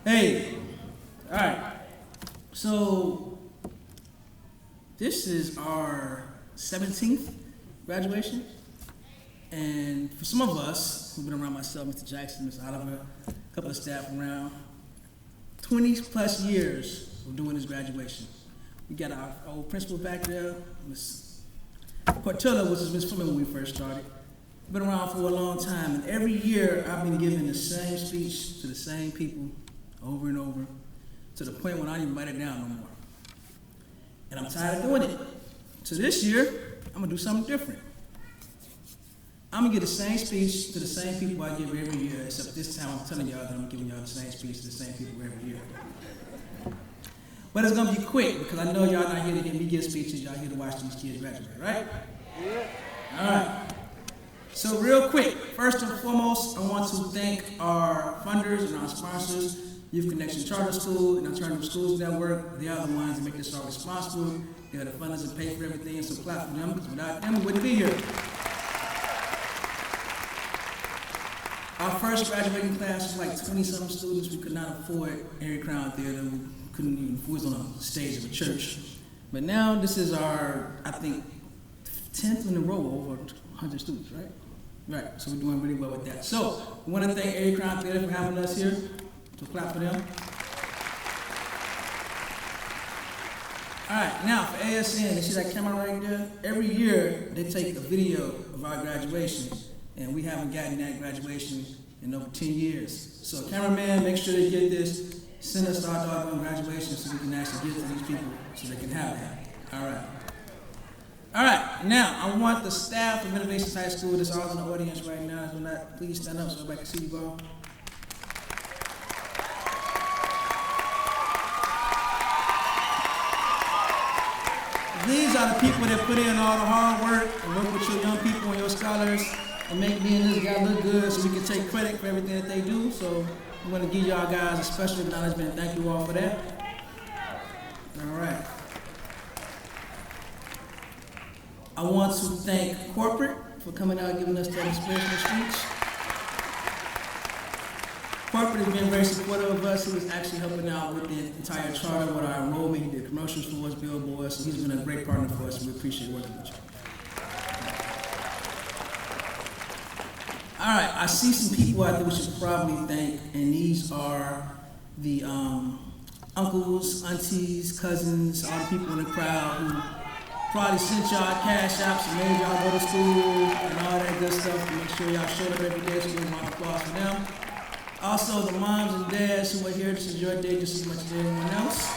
Hey, all right. So, this is our 17th graduation. And for some of us who've been around, myself, Mr. Jackson, Ms. Oliver, a couple of staff around, 20 plus years of doing this graduation. We got our old principal back there, Ms. Portilla, which is Ms. Fleming when we first started. Been around for a long time, and every year I've been giving the same speech to the same people over and over, to the point when I don't even write it down no more. And I'm tired of doing it. So this year, I'm gonna do something different. I'm gonna give the same speech to the same people I give every year, except this time I'm telling y'all that I'm giving y'all the same speech to the same people every year. But it's gonna be quick because I know y'all not here to hear me give speeches, y'all here to watch these kids graduate, right? Yeah. All right. So real quick, first and foremost, I want to thank our funders and our sponsors, Youth Connection Charter School and Alternative Schools Network. They are the ones that make this all responsible. They are the funders that pay for everything, so clap for them, because without them, we wouldn't be here. Our first graduating class was like 20-something students. We could not afford Erie Crown Theater. We couldn't even, we was on a stage of a church. But now this is our, I think, 10th in a row over 100 students, right? Right, so we're doing really well with that. So, we want to thank Erie Crown Theater for having us here. So clap for them. All right, now for ASN, you see that camera right there? Every year, they take a video of our graduation, and we haven't gotten that graduation in over 10 years. So cameraman, make sure they get this. Send us our doggone graduation so we can actually get to these people so they can have that. All right. All right, now I want the staff of Innovations High School that's all in the audience right now. Do not please stand up so everybody can see you all. These are the people that put in all the hard work and work with your young people and your scholars and make me and this guy look good so we can take credit for everything that they do. So I'm going to give y'all guys a special acknowledgement. Thank you all for that. All right. I want to thank corporate for coming out and giving us that inspirational speech. Corporate has been very supportive of us. He was actually helping out with the entire charter, with our enrollment. He did commercials for us, billboards, so he's been a great partner for us, and we appreciate working with you. All right, I see some people out there we should probably thank, and these are the uncles, aunties, cousins, all the people in the crowd who probably sent y'all cash apps and made y'all go to school and all that good stuff to make sure y'all showed up every day, so give them a round of applause for them. Also, the moms and dads who are here, this is your day just as much as everyone else.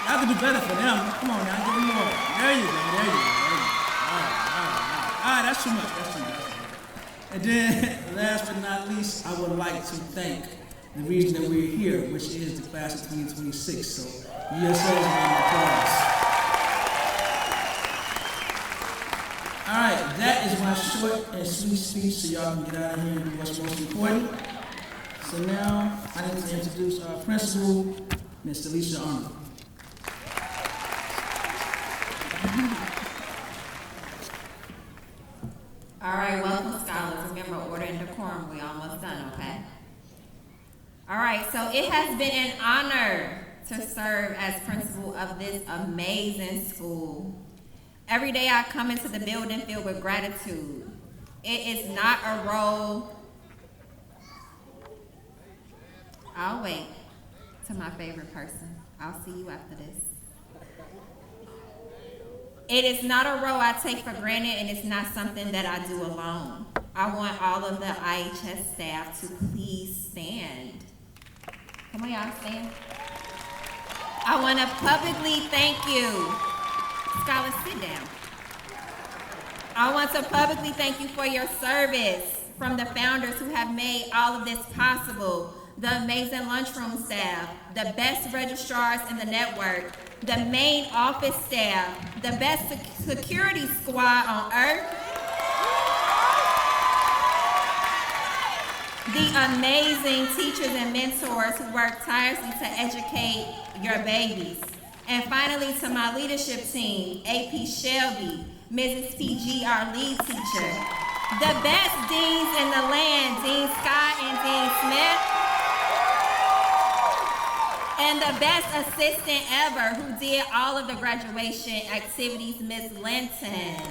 Y'all can do better for them. Come on now, give them more. There you go. All right, that's too much. And then, last but not least, I would like to thank the reason that we're here, which is the class of 2026. So, give yourselves a round of applause. All right, that is my short and sweet speech, so y'all can get out of here and do what's most important. So now, I need to introduce our principal, Ms. Alicia Arnold. All right, welcome, scholars. Remember, order and decorum. We almost done, okay? All right, so it has been an honor to serve as principal of this amazing school. Every day I come into the building filled with gratitude. It is not a role. I'll wait to my favorite person. I'll see you after this. It is not a role I take for granted, and it's not something that I do alone. I want all of the IHS staff to please stand. Come on, y'all, stand. I want to publicly thank you. Scholars, sit down. I want to publicly thank you for your service, from the founders who have made all of this possible, the amazing lunchroom staff, the best registrars in the network, the main office staff, the best security squad on earth, the amazing teachers and mentors who work tirelessly to educate your babies. And finally, to my leadership team, AP Shelby, Mrs. PG, our lead teacher, the best deans in the land, Dean Scott and Dean Smith, and the best assistant ever who did all of the graduation activities, Ms. Linton.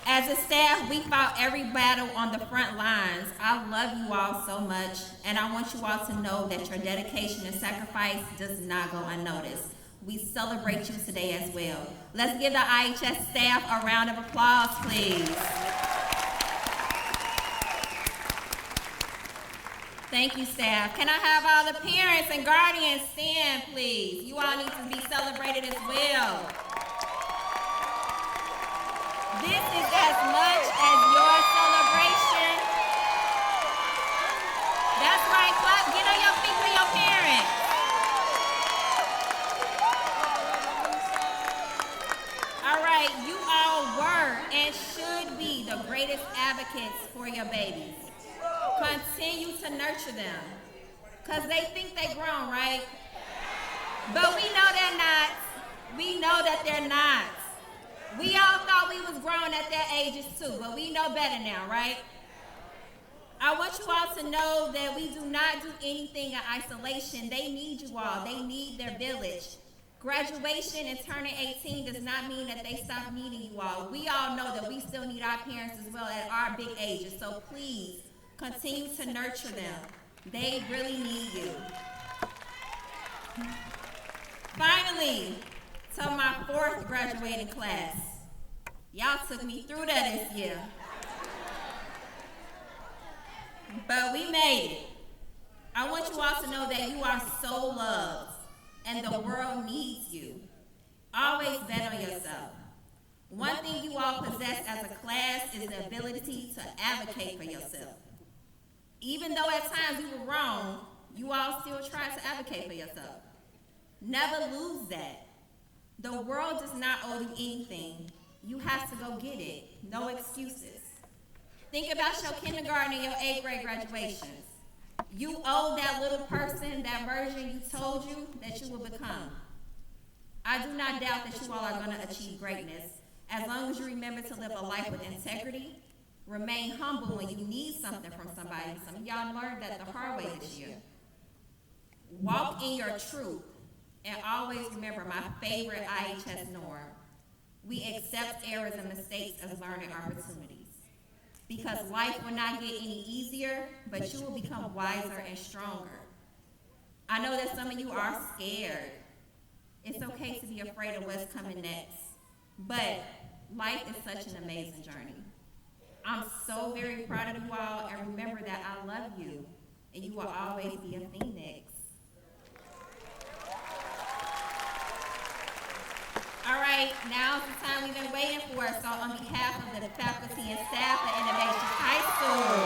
As a staff, we fought every battle on the front lines. I love you all so much, and I want you all to know that your dedication and sacrifice does not go unnoticed. We celebrate you today as well. Let's give the IHS staff a round of applause, please. Thank you, staff. Can I have all the parents and guardians stand, please? You all need to be celebrated as well. This is as much as your celebration. That's right, clap. Get on your feet for your parents. All right, you all were and should be the greatest advocates for your babies. Continue to nurture them, because they think they're grown, right? But we know they're not. We know that they're not. We all thought we was grown at their ages too, but we know better now, right? I want you all to know that we do not do anything in isolation. They need you all. They need their village. Graduation and turning 18 does not mean that they stop needing you all. We all know that we still need our parents as well at our big ages, so please continue to nurture them. They really need you. Finally, to my fourth graduating class. Y'all took me through that this year. But we made it. I want you all to know that you are so loved and the world needs you. Always bet on yourself. One thing you all possess as a class is the ability to advocate for yourself. Even though at times you were wrong, you all still try to advocate for yourself. Never lose that. The world does not owe you anything. You have to go get it. No excuses. Think about your kindergarten and your 8th grade graduations. You owe that little person, that version you told you that you will become. I do not doubt that you all are going to achieve greatness, as long as you remember to live a life with integrity. Remain humble when you need something from somebody. Some of y'all learned that the hard way this year. Walk in your truth, and always remember my favorite IHS norm. We accept errors and mistakes as learning opportunities. Because life will not get any easier, but you will become wiser and stronger. I know that some of you are scared. It's okay to be afraid of what's coming next. But life is such an amazing journey. I'm so very proud of you all, and remember that I love you, and you will always be a phoenix. right, now's the time we've been waiting for. So on behalf of the faculty and staff at Innovations High School,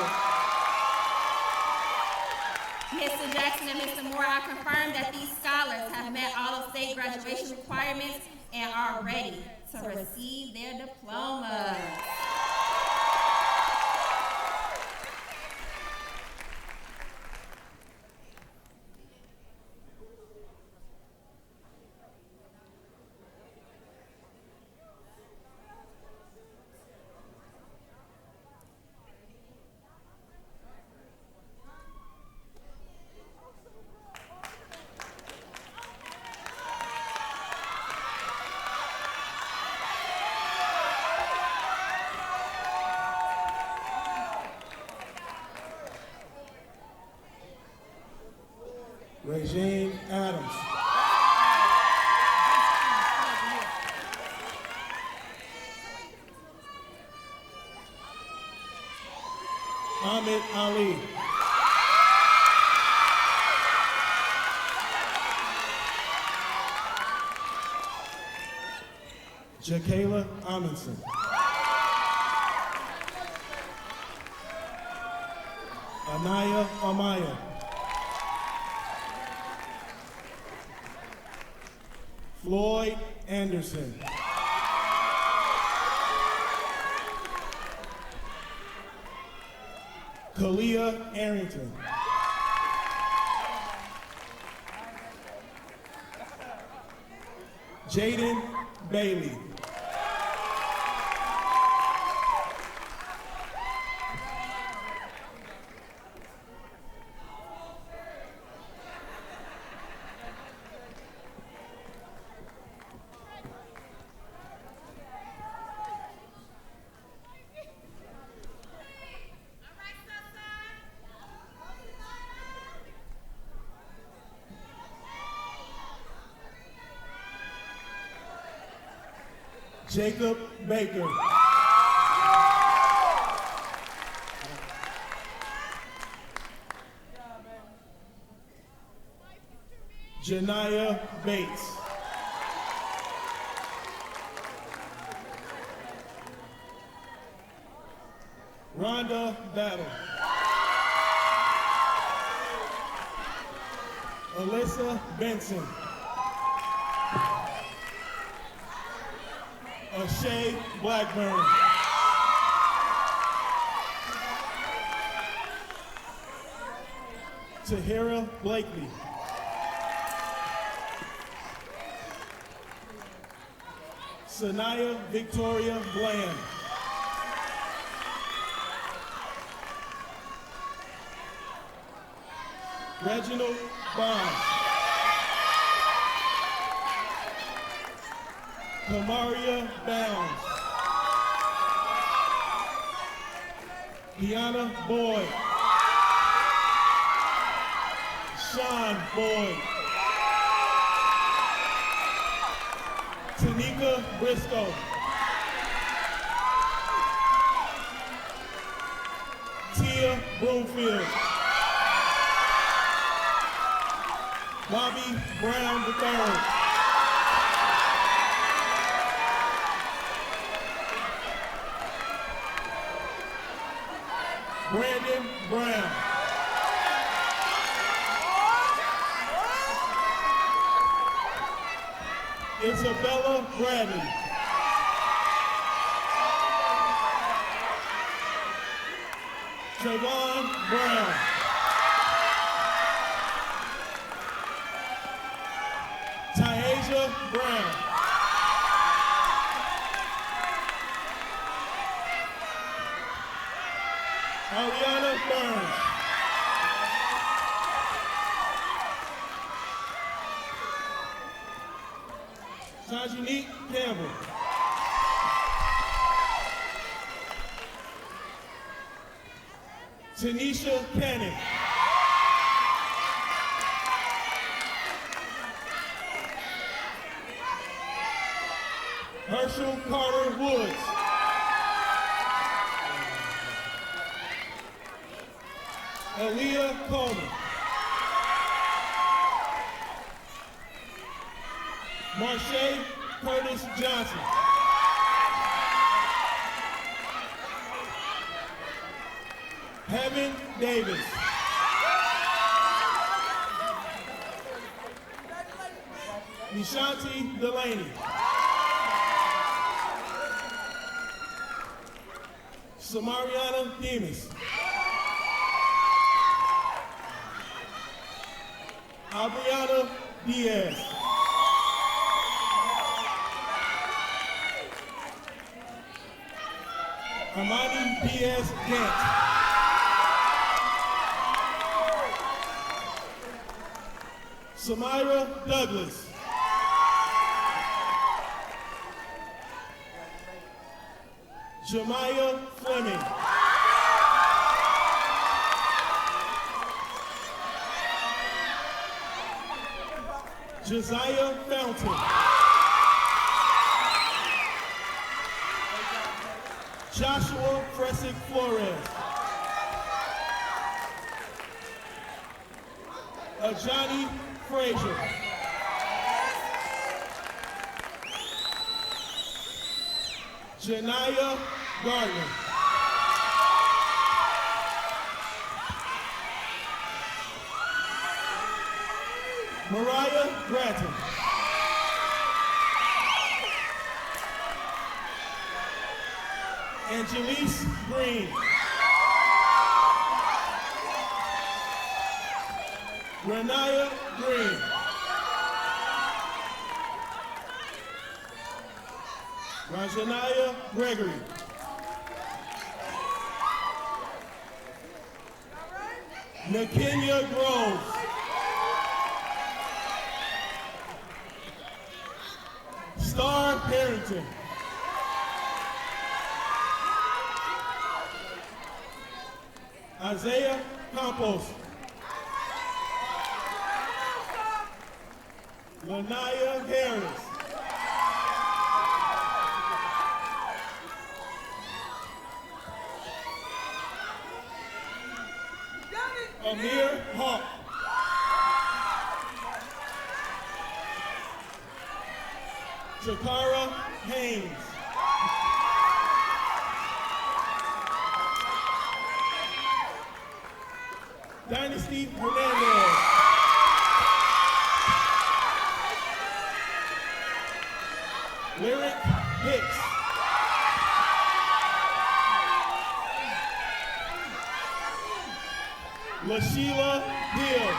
Mr. Jackson and Mr. Moore, I confirm that these scholars have met all of state graduation requirements and are ready to receive their diplomas. Regine Adams. Ahmed Ali. Jakayla Amundsen. Anaya Amaya. Floyd Anderson. Kalia Arrington. Jaden Bailey. Jacob Baker. Janiyah Bates. Rhonda Battle. Alyssa Benson. Shay Blackburn. Tahira Blakely. Sanaya Victoria Bland. Reginald Bond. Kamaria Bounds. Kiana Boyd. Sean Boyd. Tanika Briscoe. Tia Broomfield. Bobby Brown III. Brandon Brown. Isabella Bradley. Trayvon Brown. Tyasia Brown. Ariana Burns. Sajinique Campbell. Tanisha Cannon. Herschel Carter Woods. Aaliyah Coleman. Marsha Curtis Johnson. Heaven Davis. Nishanti Delaney. Samariana Demas. Abriana Diaz. Amani Diaz Gant. Samira Douglas. Jemiah Fleming. Josiah Fountain. Joshua Fresick Flores. Ajani Frazier. Janaya Gardner. Mariah Gratton. Angelise Green. Renaya Green. Rajanaya Gregory. Nakenya Groves. Star Harrington. Isaiah Campos. Lanaya Harris. Amir Hawk. Jakara Haynes. Dynasty Hernandez. Lyric Hicks. LaSheila Hill.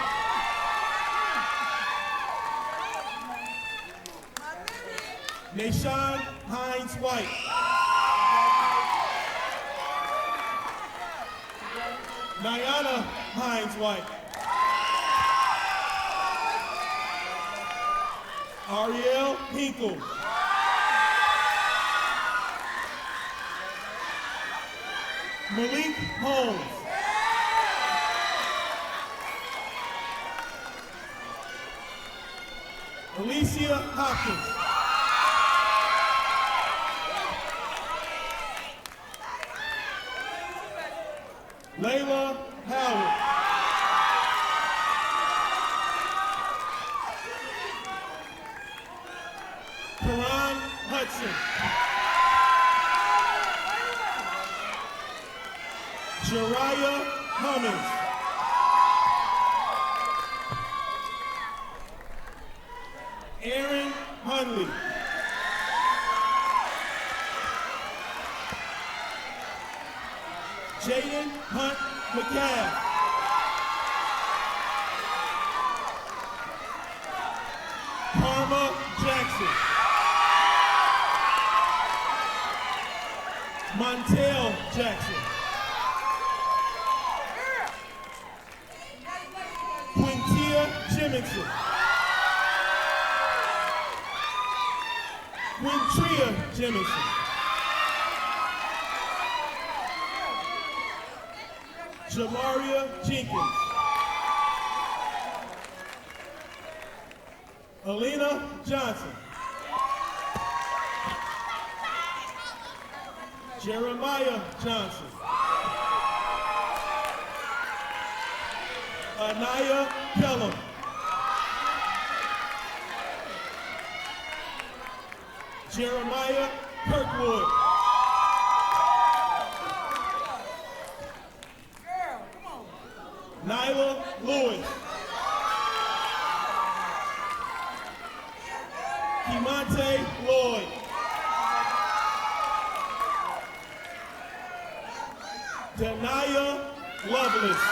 Nashawn Hines White. Nyana Hines White. Ariel Hinkle. Malik Holmes. Alicia Hopkins. Layla Howard. Karan Hudson. Jariah Cummins. Aaron Hunley. Jaden Hunt McCabe. Karma Jackson. Montel Jackson. Quintia Jiminson. Quintria Jiminson. Jamaria Jenkins. Alina Johnson. Jeremiah Johnson. Anaya Kellum. Jeremiah Kirkwood. Nyla Lewis. Kemonte Lloyd. Denaya Lovelace.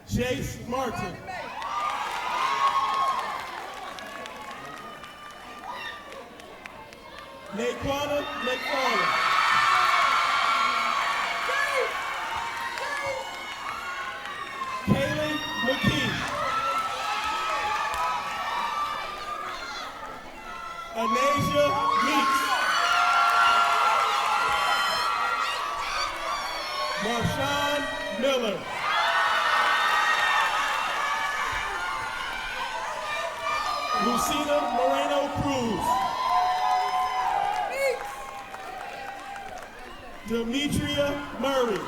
Jace Martin. Naquana McFarland. Kaylin McKee. Anasia Meeks. Marshawn Miller. Lucina Moreno Cruz. Demetria Murray.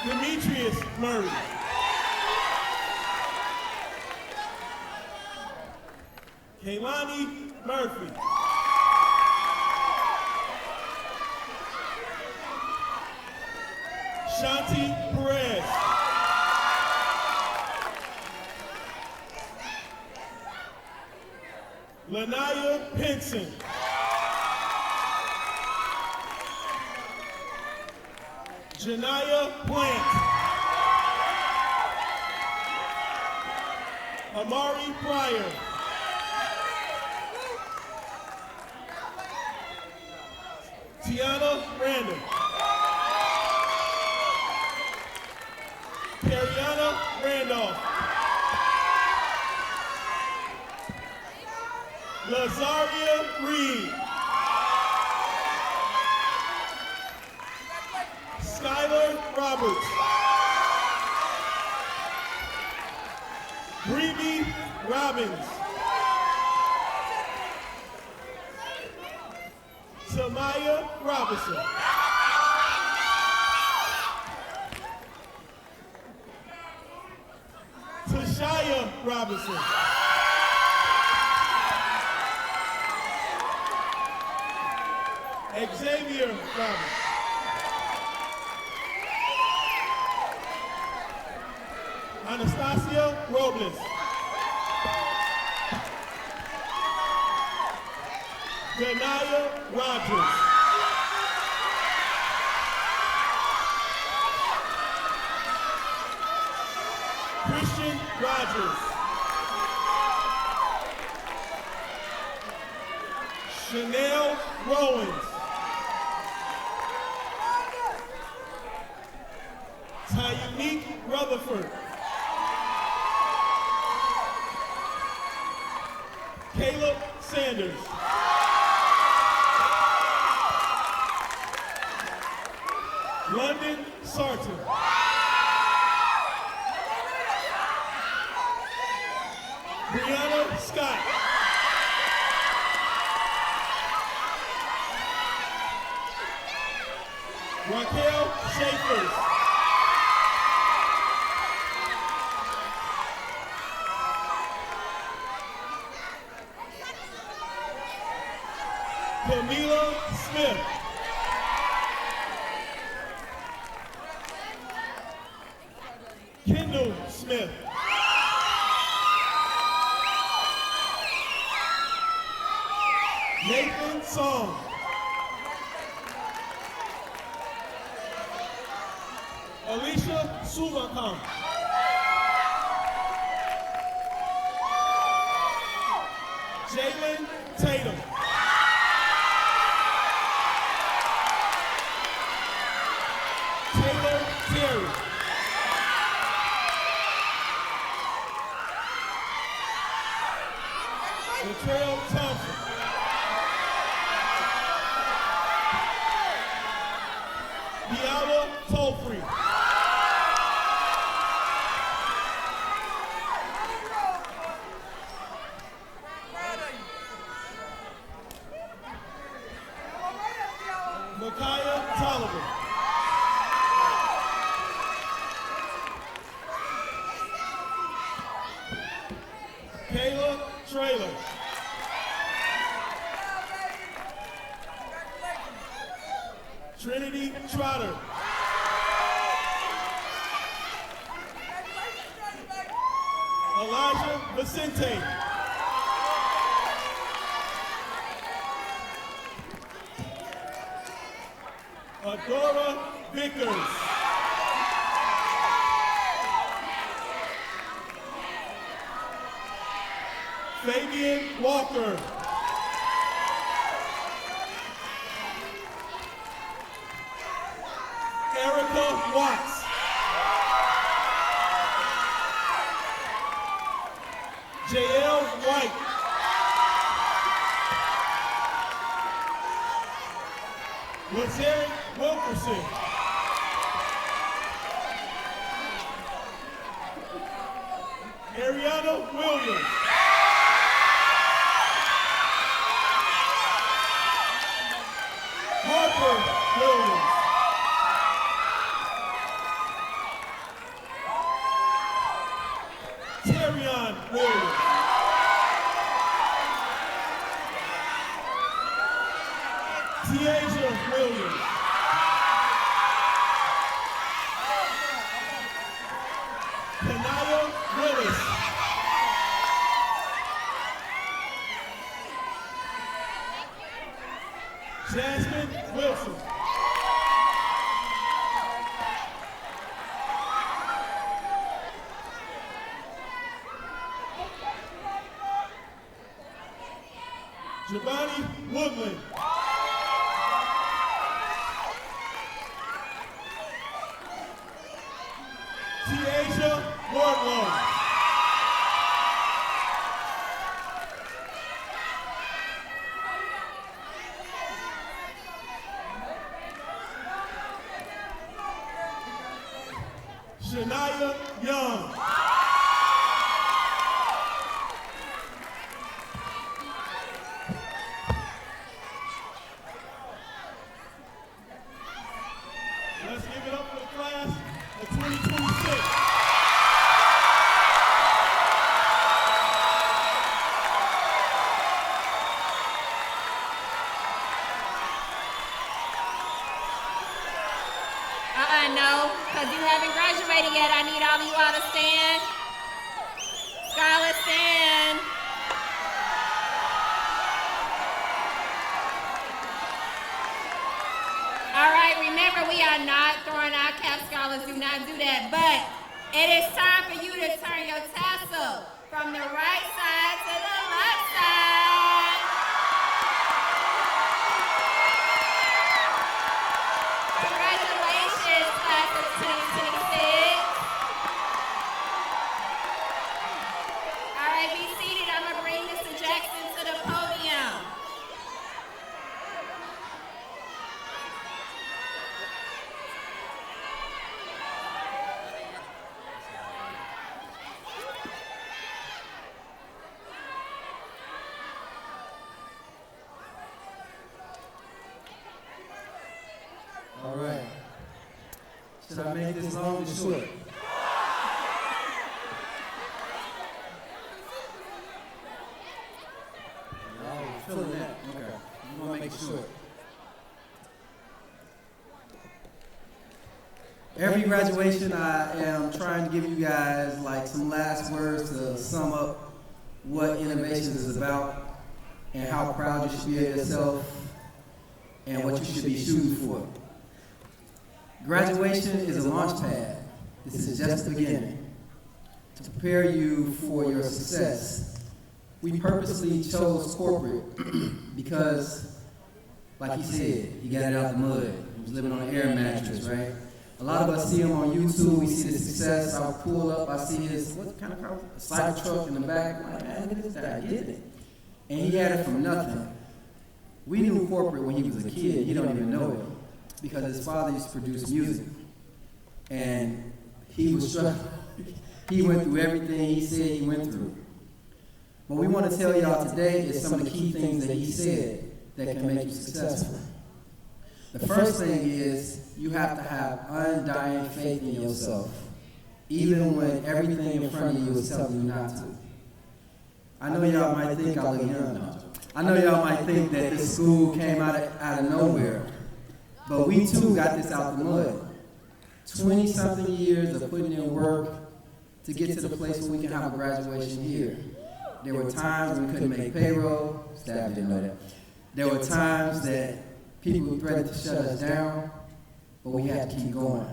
Demetrius Murray. Kaylani Murphy. Shanti Perez. Lanaya Pinson. Janaya Plant. Amari Pryor. Tiana Randall. Periana Randolph. Lazaria Reed. Skylar Roberts. Bree Robbins. Samaya Robinson. Tashaya Robinson. Xavier Roberts. Anastasia Robles. Denaya Rogers. Christian Rogers. Chanel Rowans. Tyunique Rutherford. Caleb Sanders. London Sarton. Brianna Scott. Raquel Schaefer. Camila Smith. Kendall Smith. Nathan Song. Alicia Sumakam. Jalen Tatum. Taylor Terry. Latrell Thompson. Diala Tolfree. Micaiah Tolliver. Trinity Trotter. Elijah Vicente. Adora Vickers. Fabian Walker. Erica Watts. J.L. White. Lazarick Wilkerson. Ariana Williams. Harper Williams. Terrion Williams. Tiaja Williams. Kanaya Willis. Jasmine Wilson. Giovanni Woodland. Tiaja Wardlow. Shania Young. Let's give it up for the class of 2026. No, because you haven't graduated yet. I need all of you all to stand. Scholars, stand. All right, remember, we are not throwing our caps. Scholars, do not do that. But it is time for you to turn your tassel from the right side to the left side. Congratulations, class of 2026. All right, be seated. I'm going to bring Mr. Jackson to the podium. All right. Should I make this long or short? Y'all feeling that? Okay. I'm gonna make it short. Every graduation, I am trying to give you guys like some last words to sum up what innovation is about and how proud you should be of yourself and what you should be shooting for. Graduation is a launch pad. This is just the beginning. To prepare you for your success, we purposely chose corporate because, like he said, he got it out the mud. He was living on an air mattress, right? A lot of us see him on YouTube. We see the success. I'll pull up. I see his, what kind of car? A Cybertruck in the back. I'm like, man, look at this guy. He did it. And he had it from nothing. We knew corporate when he was a kid. He don't even know it, because his father used to produce music. And he was struggling. He went through everything he said he went through. What we want to tell y'all today is some of the key things that he said that can make you successful. The first thing is you have to have undying faith in yourself, even when everything in front of you is telling you not to. I know y'all might think I look young. I know y'all might think that this school came out of nowhere. But we too got this out the mud. 20-something years of putting in work to get to the place where we can have a graduation here. There were times we couldn't make payroll, staff didn't know that. There were times that people threatened to shut us down, but we had to keep going.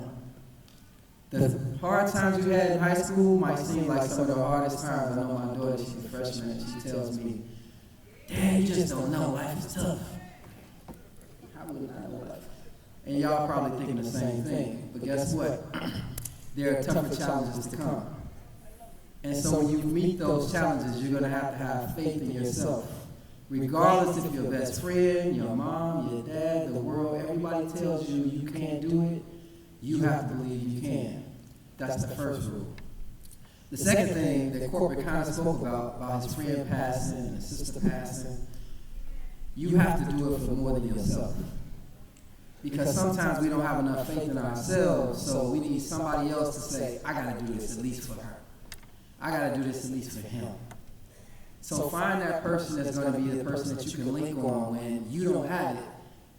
The hard times we had in high school might seem like some of the hardest times. I know my daughter, she's a freshman, and she tells me, "Dad, you just don't know, life is tough." How would I know life? And y'all probably thinking the same thing, but guess what? There are tougher challenges to come. And so when you meet those challenges, you're gonna have to have faith in yourself. Regardless if your best friend, your mom, your dad, the world, everybody tells you you can't do it, you have to believe you can. That's the first rule. The second thing that Corporate kind of spoke about his friend passing and his sister passing, you have to do it for more than yourself. Because sometimes we don't have enough faith in ourselves, so we need somebody else to say, I gotta do this at least for her. I gotta do this at least for him. So find that person that's gonna be the person that you can link on when you don't have it,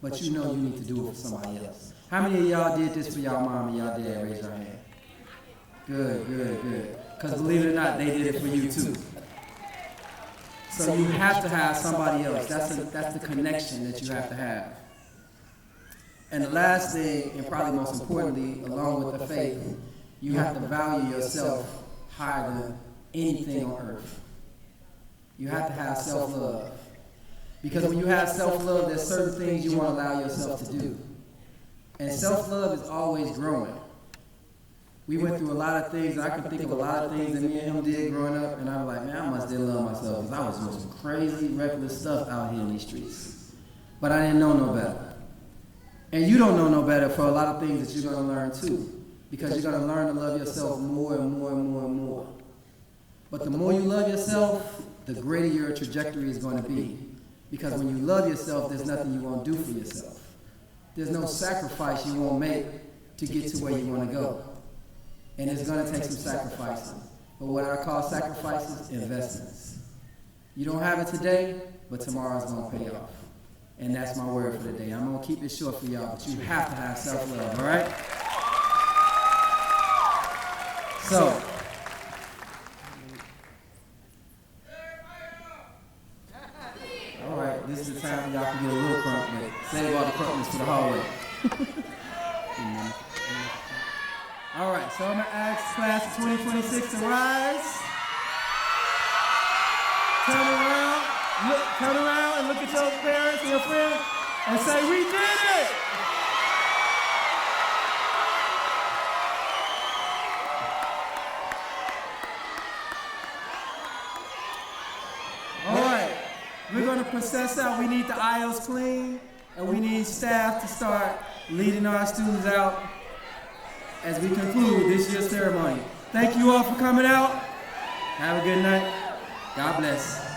but you know you need to do it for somebody else. How many of y'all did this for y'all mom and y'all dad? Raise your hand. Good, good, good. Because believe it or not, they did it for you too. So you have to have somebody else. That's the connection that you have to have. And the last thing, and probably most importantly, along with the faith, you have to value yourself higher than anything on earth. You have to have self-love. Because when you have self-love, there's certain things you want to allow yourself to do. And self-love is always growing. We went through a lot of things. I can think of a lot of things that me and him did growing up, and I was like, man, I must did love myself, because I was doing some crazy, reckless stuff out here in these streets. But I didn't know no better. And you don't know no better for a lot of things that you're going to learn too, because you're going to learn to love yourself more and more and more and more. But the more you love yourself, the greater your trajectory is going to be. Because when you love yourself, there's nothing you won't do for yourself. There's no sacrifice you won't make to get to where you want to go. And it's going to take some sacrifices. But what I call sacrifices, investments. You don't have it today, but tomorrow's going to pay off. And that's my word for the day. I'm going to keep it short for y'all, but you have to have self-love, all right? So, all right, this is the time y'all can get a little crunk, but save all the crunkness for the hallway. All right, so I'm going to ask class of 2026 to rise. Turn around and look at your parents and your friends and say, we did it! All right, we're going to process out. We need the aisles clean, and we need staff to start leading our students out as we conclude this year's ceremony. Thank you all for coming out. Have a good night. God bless.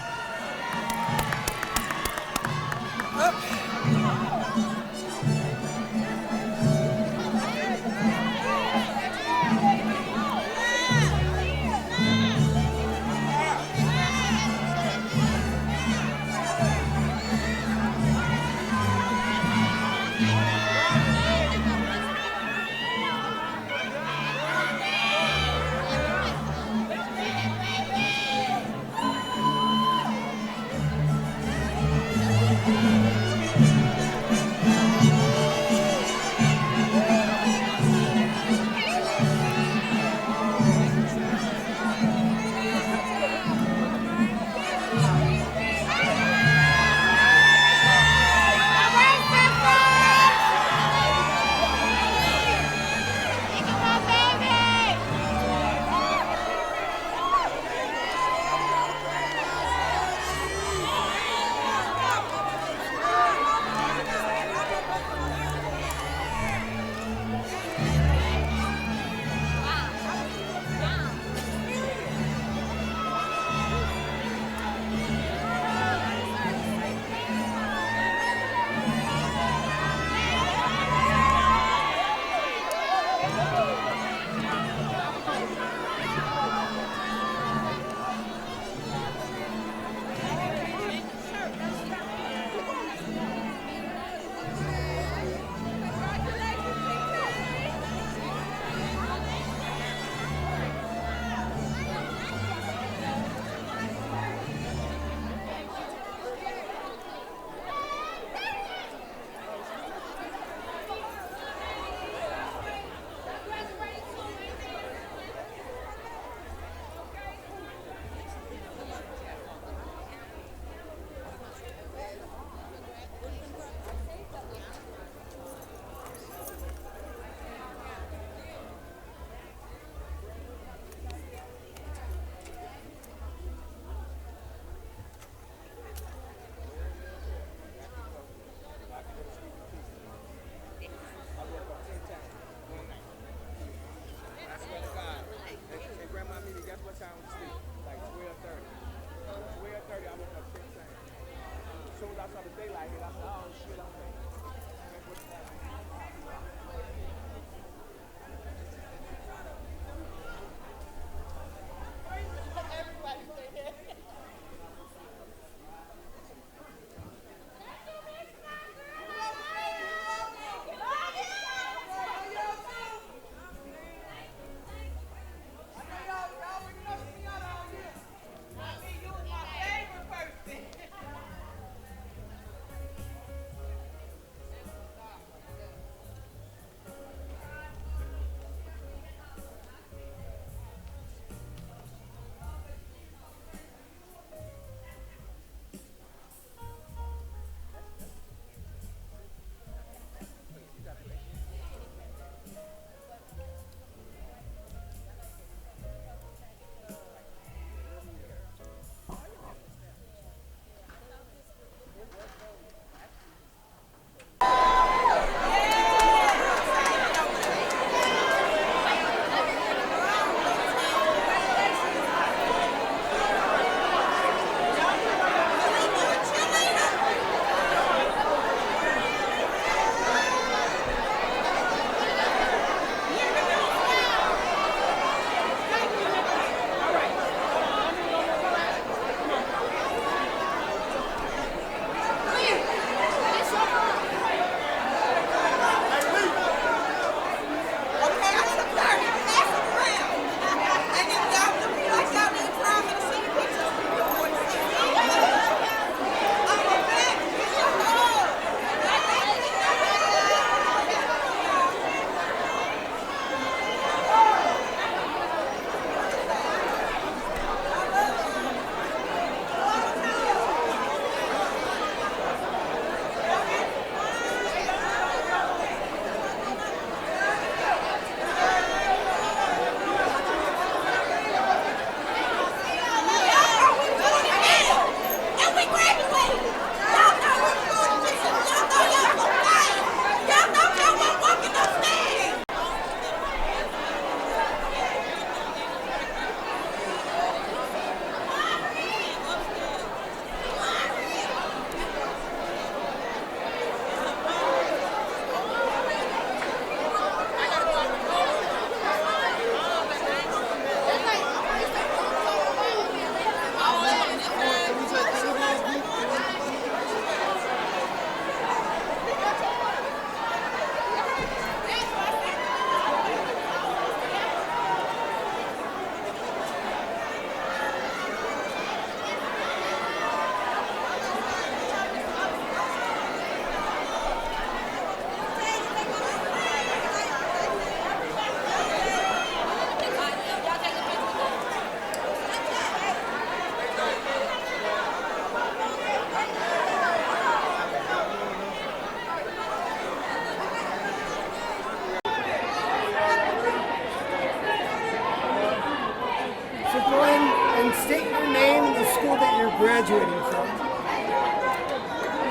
graduating from?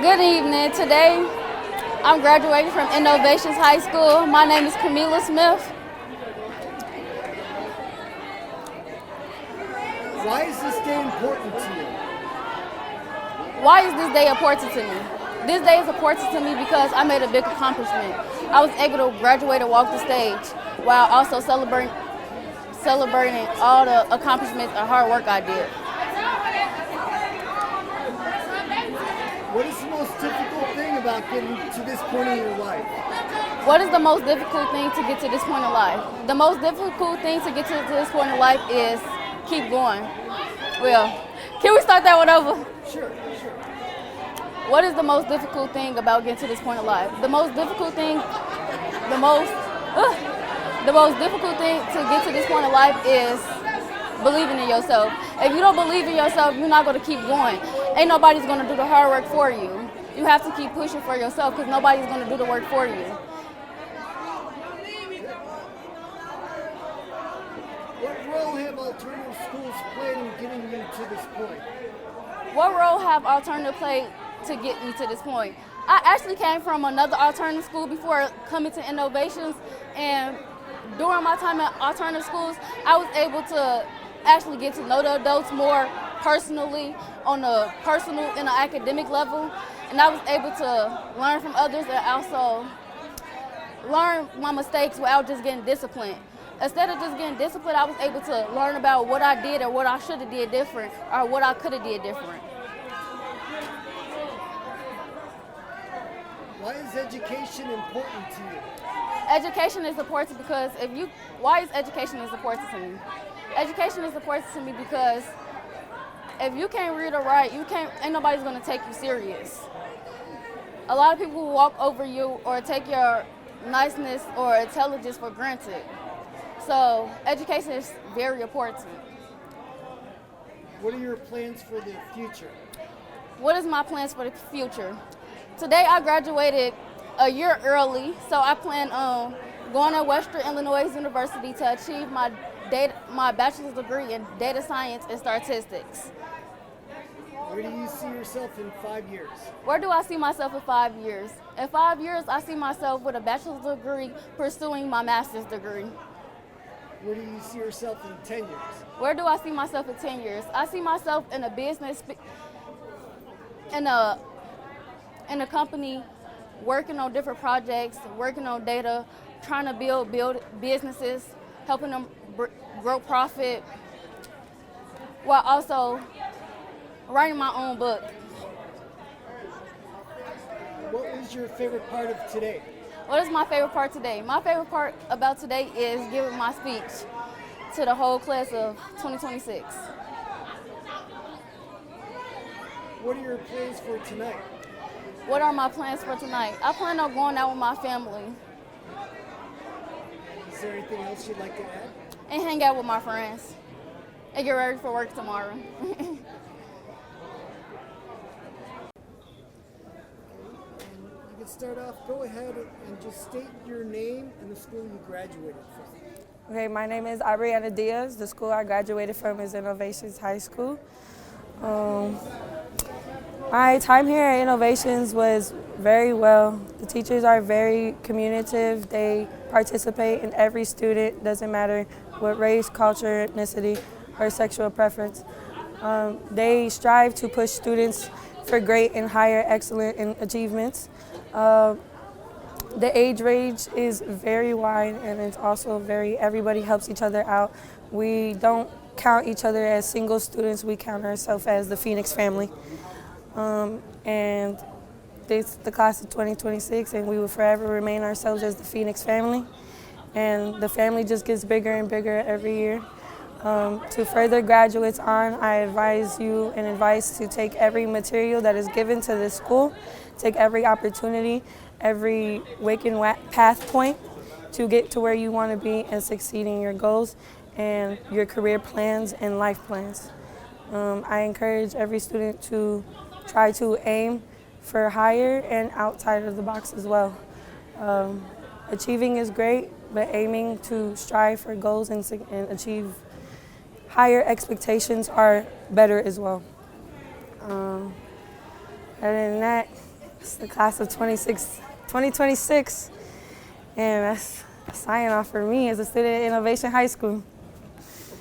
Good evening. Today, I'm graduating from Innovations High School. My name is Camila Smith. Why is this day important to you? Why is this day important to me? This day is important to me because I made a big accomplishment. I was able to graduate and walk the stage while also celebrating all the accomplishments and hard work I did. What is the most difficult thing about getting to this point in your life? What is the most difficult thing to get to this point in life? The most difficult thing to get to this point in life is keep going. Well, can we start that one over? Sure. What is the most difficult thing about getting to this point in life? The most difficult thing to get to this point in life is believing in yourself. If you don't believe in yourself, you're not going to keep going. Ain't nobody's going to do the hard work for you. You have to keep pushing for yourself because nobody's going to do the work for you. What role have alternative schools played in getting you to this point? What role have alternative played to get me to this point? I actually came from another alternative school before coming to Innovations, and during my time at alternative schools, I was able to actually get to know the adults more personally on a personal and an academic level, and I was able to learn from others and also learn my mistakes without just getting disciplined. Instead of just getting disciplined, I was able to learn about what I did or what I should have did different or what I could have did different. Why is education important to you? Education is important because why is education important to me? Education is important to me because if you can't read or write, ain't nobody's gonna take you serious. A lot of people will walk over you or take your niceness or intelligence for granted. So education is very important. What are your plans for the future? What is my plans for the future? Today I graduated a year early, so I plan on going to Western Illinois University to achieve my bachelor's degree in data science and statistics. Where do you see yourself in 5 years? Where do I see myself in 5 years? In 5 years, I see myself with a bachelor's degree pursuing my master's degree. Where do you see yourself in 10 years? Where do I see myself in 10 years? I see myself in a business, in a company, working on different projects, working on data, trying to build businesses, helping them grow profit, while also writing my own book. What is your favorite part of today? What is my favorite part today? My favorite part about today is giving my speech to the whole class of 2026. What are your plans for tonight? What are my plans for tonight? I plan on going out with my family. Is there anything else you'd like to add? And hang out with my friends and get ready for work tomorrow. You can start off, go ahead and just state your name and the school you graduated from. Okay, my name is Ariana Diaz. The school I graduated from is Innovations High School. My time here at Innovations was very well. The teachers are very communicative. They participate in every student, doesn't matter what race, culture, ethnicity, or sexual preference. They strive to push students for great and higher excellent in achievements. The age range is very wide, and it's also everybody helps each other out. We don't count each other as single students, we count ourselves as the Phoenix family. And this the class of 2026, and we will forever remain ourselves as the Phoenix family. And the family just gets bigger and bigger every year. To further graduates on, I advise you and advise to take every material that is given to this school, take every opportunity, every waking path point to get to where you want to be and succeed in your goals and your career plans and life plans. I encourage every student to try to aim for higher and outside of the box as well. Achieving is great, but aiming to strive for goals and achieve higher expectations are better as well. Other than that, it's the class of 2026, and that's a sign-off for me as a student at Innovation High School.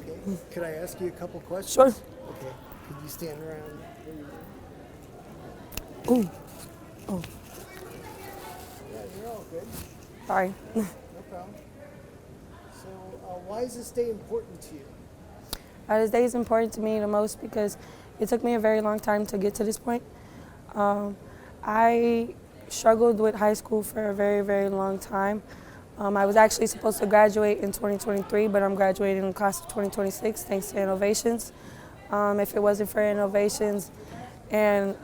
Okay, could I ask you a couple questions? Sure. Okay, could you stand around? Ooh. Oh. Yeah, you're all good. Sorry. No problem. So, why is this day important to you? This day is important to me the most because it took me a very long time to get to this point. I struggled with high school for a very, very long time. I was actually supposed to graduate in 2023, but I'm graduating in the class of 2026 thanks to Innovations. If it wasn't for Innovations and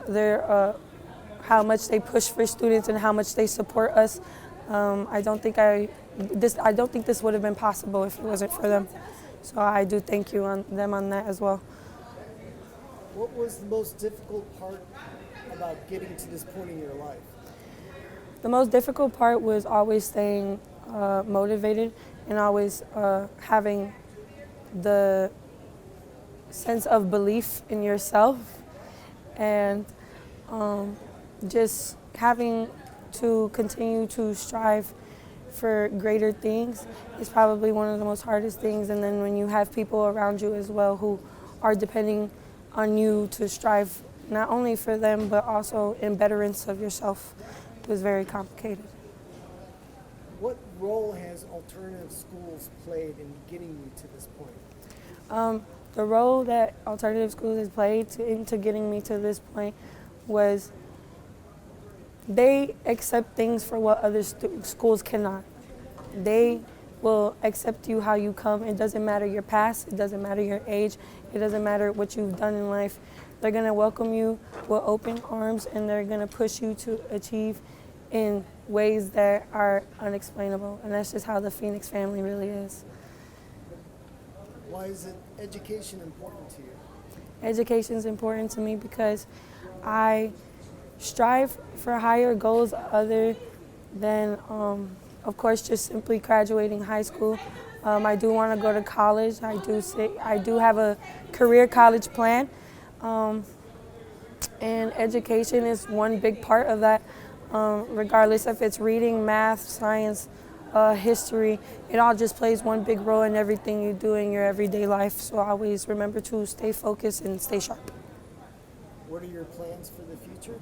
how much they push for students and how much they support us, I don't think this would have been possible if it wasn't for them. So I do thank you on them on that as well. What was the most difficult part about getting to this point in your life? The most difficult part was always staying motivated and always having the sense of belief in yourself, and just having to continue to strive for greater things is probably one of the most hardest things. And then when you have people around you as well who are depending on you to strive not only for them, but also in betterance of yourself. It was very complicated. What role has alternative schools played in getting you to this point? The role that alternative schools has played into getting me to this point was they accept things for what other schools cannot. They will accept you how you come. It doesn't matter your past, it doesn't matter your age, it doesn't matter what you've done in life. They're gonna welcome you with open arms, and they're gonna push you to achieve in ways that are unexplainable. And that's just how the Phoenix family really is. Why is education important to you? Education is important to me because I strive for higher goals other than, of course, just simply graduating high school. I do want to go to college. I do have a career college plan, and education is one big part of that. Regardless if it's reading, math, science, history, it all just plays one big role in everything you do in your everyday life. So always remember to stay focused and stay sharp. What are your plans for the future?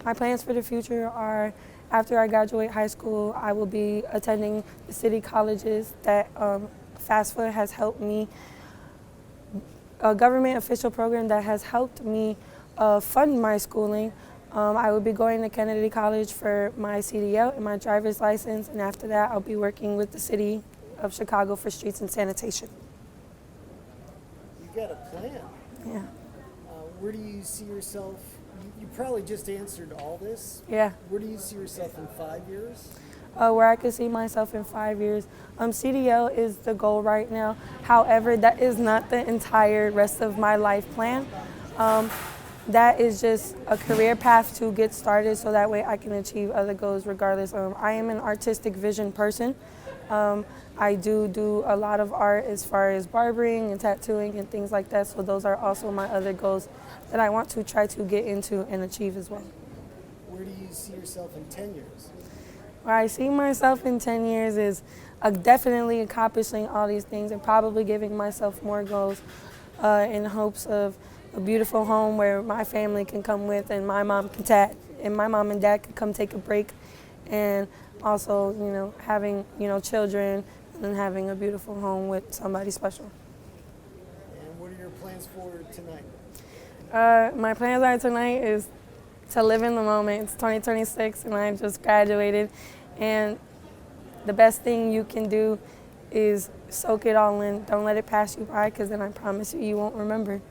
My plans for the future are, after I graduate high school, I will be attending the city colleges that FAFSA has helped me, a government official program that has helped me fund my schooling. I will be going to Kennedy College for my CDL and my driver's license, and after that I'll be working with the city of Chicago for streets and sanitation. You got a plan. Yeah. Where do you see yourself? You probably just answered all this. Yeah. Where do you see yourself in 5 years? Where I could see myself in 5 years. CDL is the goal right now. However, that is not the entire rest of my life plan. That is just a career path to get started so that way I can achieve other goals regardless. I am an artistic vision person. I do a lot of art as far as barbering and tattooing and things like that, so those are also my other goals that I want to try to get into and achieve as well. Where do you see yourself in 10 years? Where I see myself in 10 years is definitely accomplishing all these things and probably giving myself more goals in hopes of a beautiful home where my family can come with, and my mom and dad can come take a break, and also, having, children and having a beautiful home with somebody special. And what are your plans for tonight? My plans are tonight is to live in the moment. It's 2026 and I just graduated, and the best thing you can do is soak it all in. Don't let it pass you by, because then I promise you, you won't remember.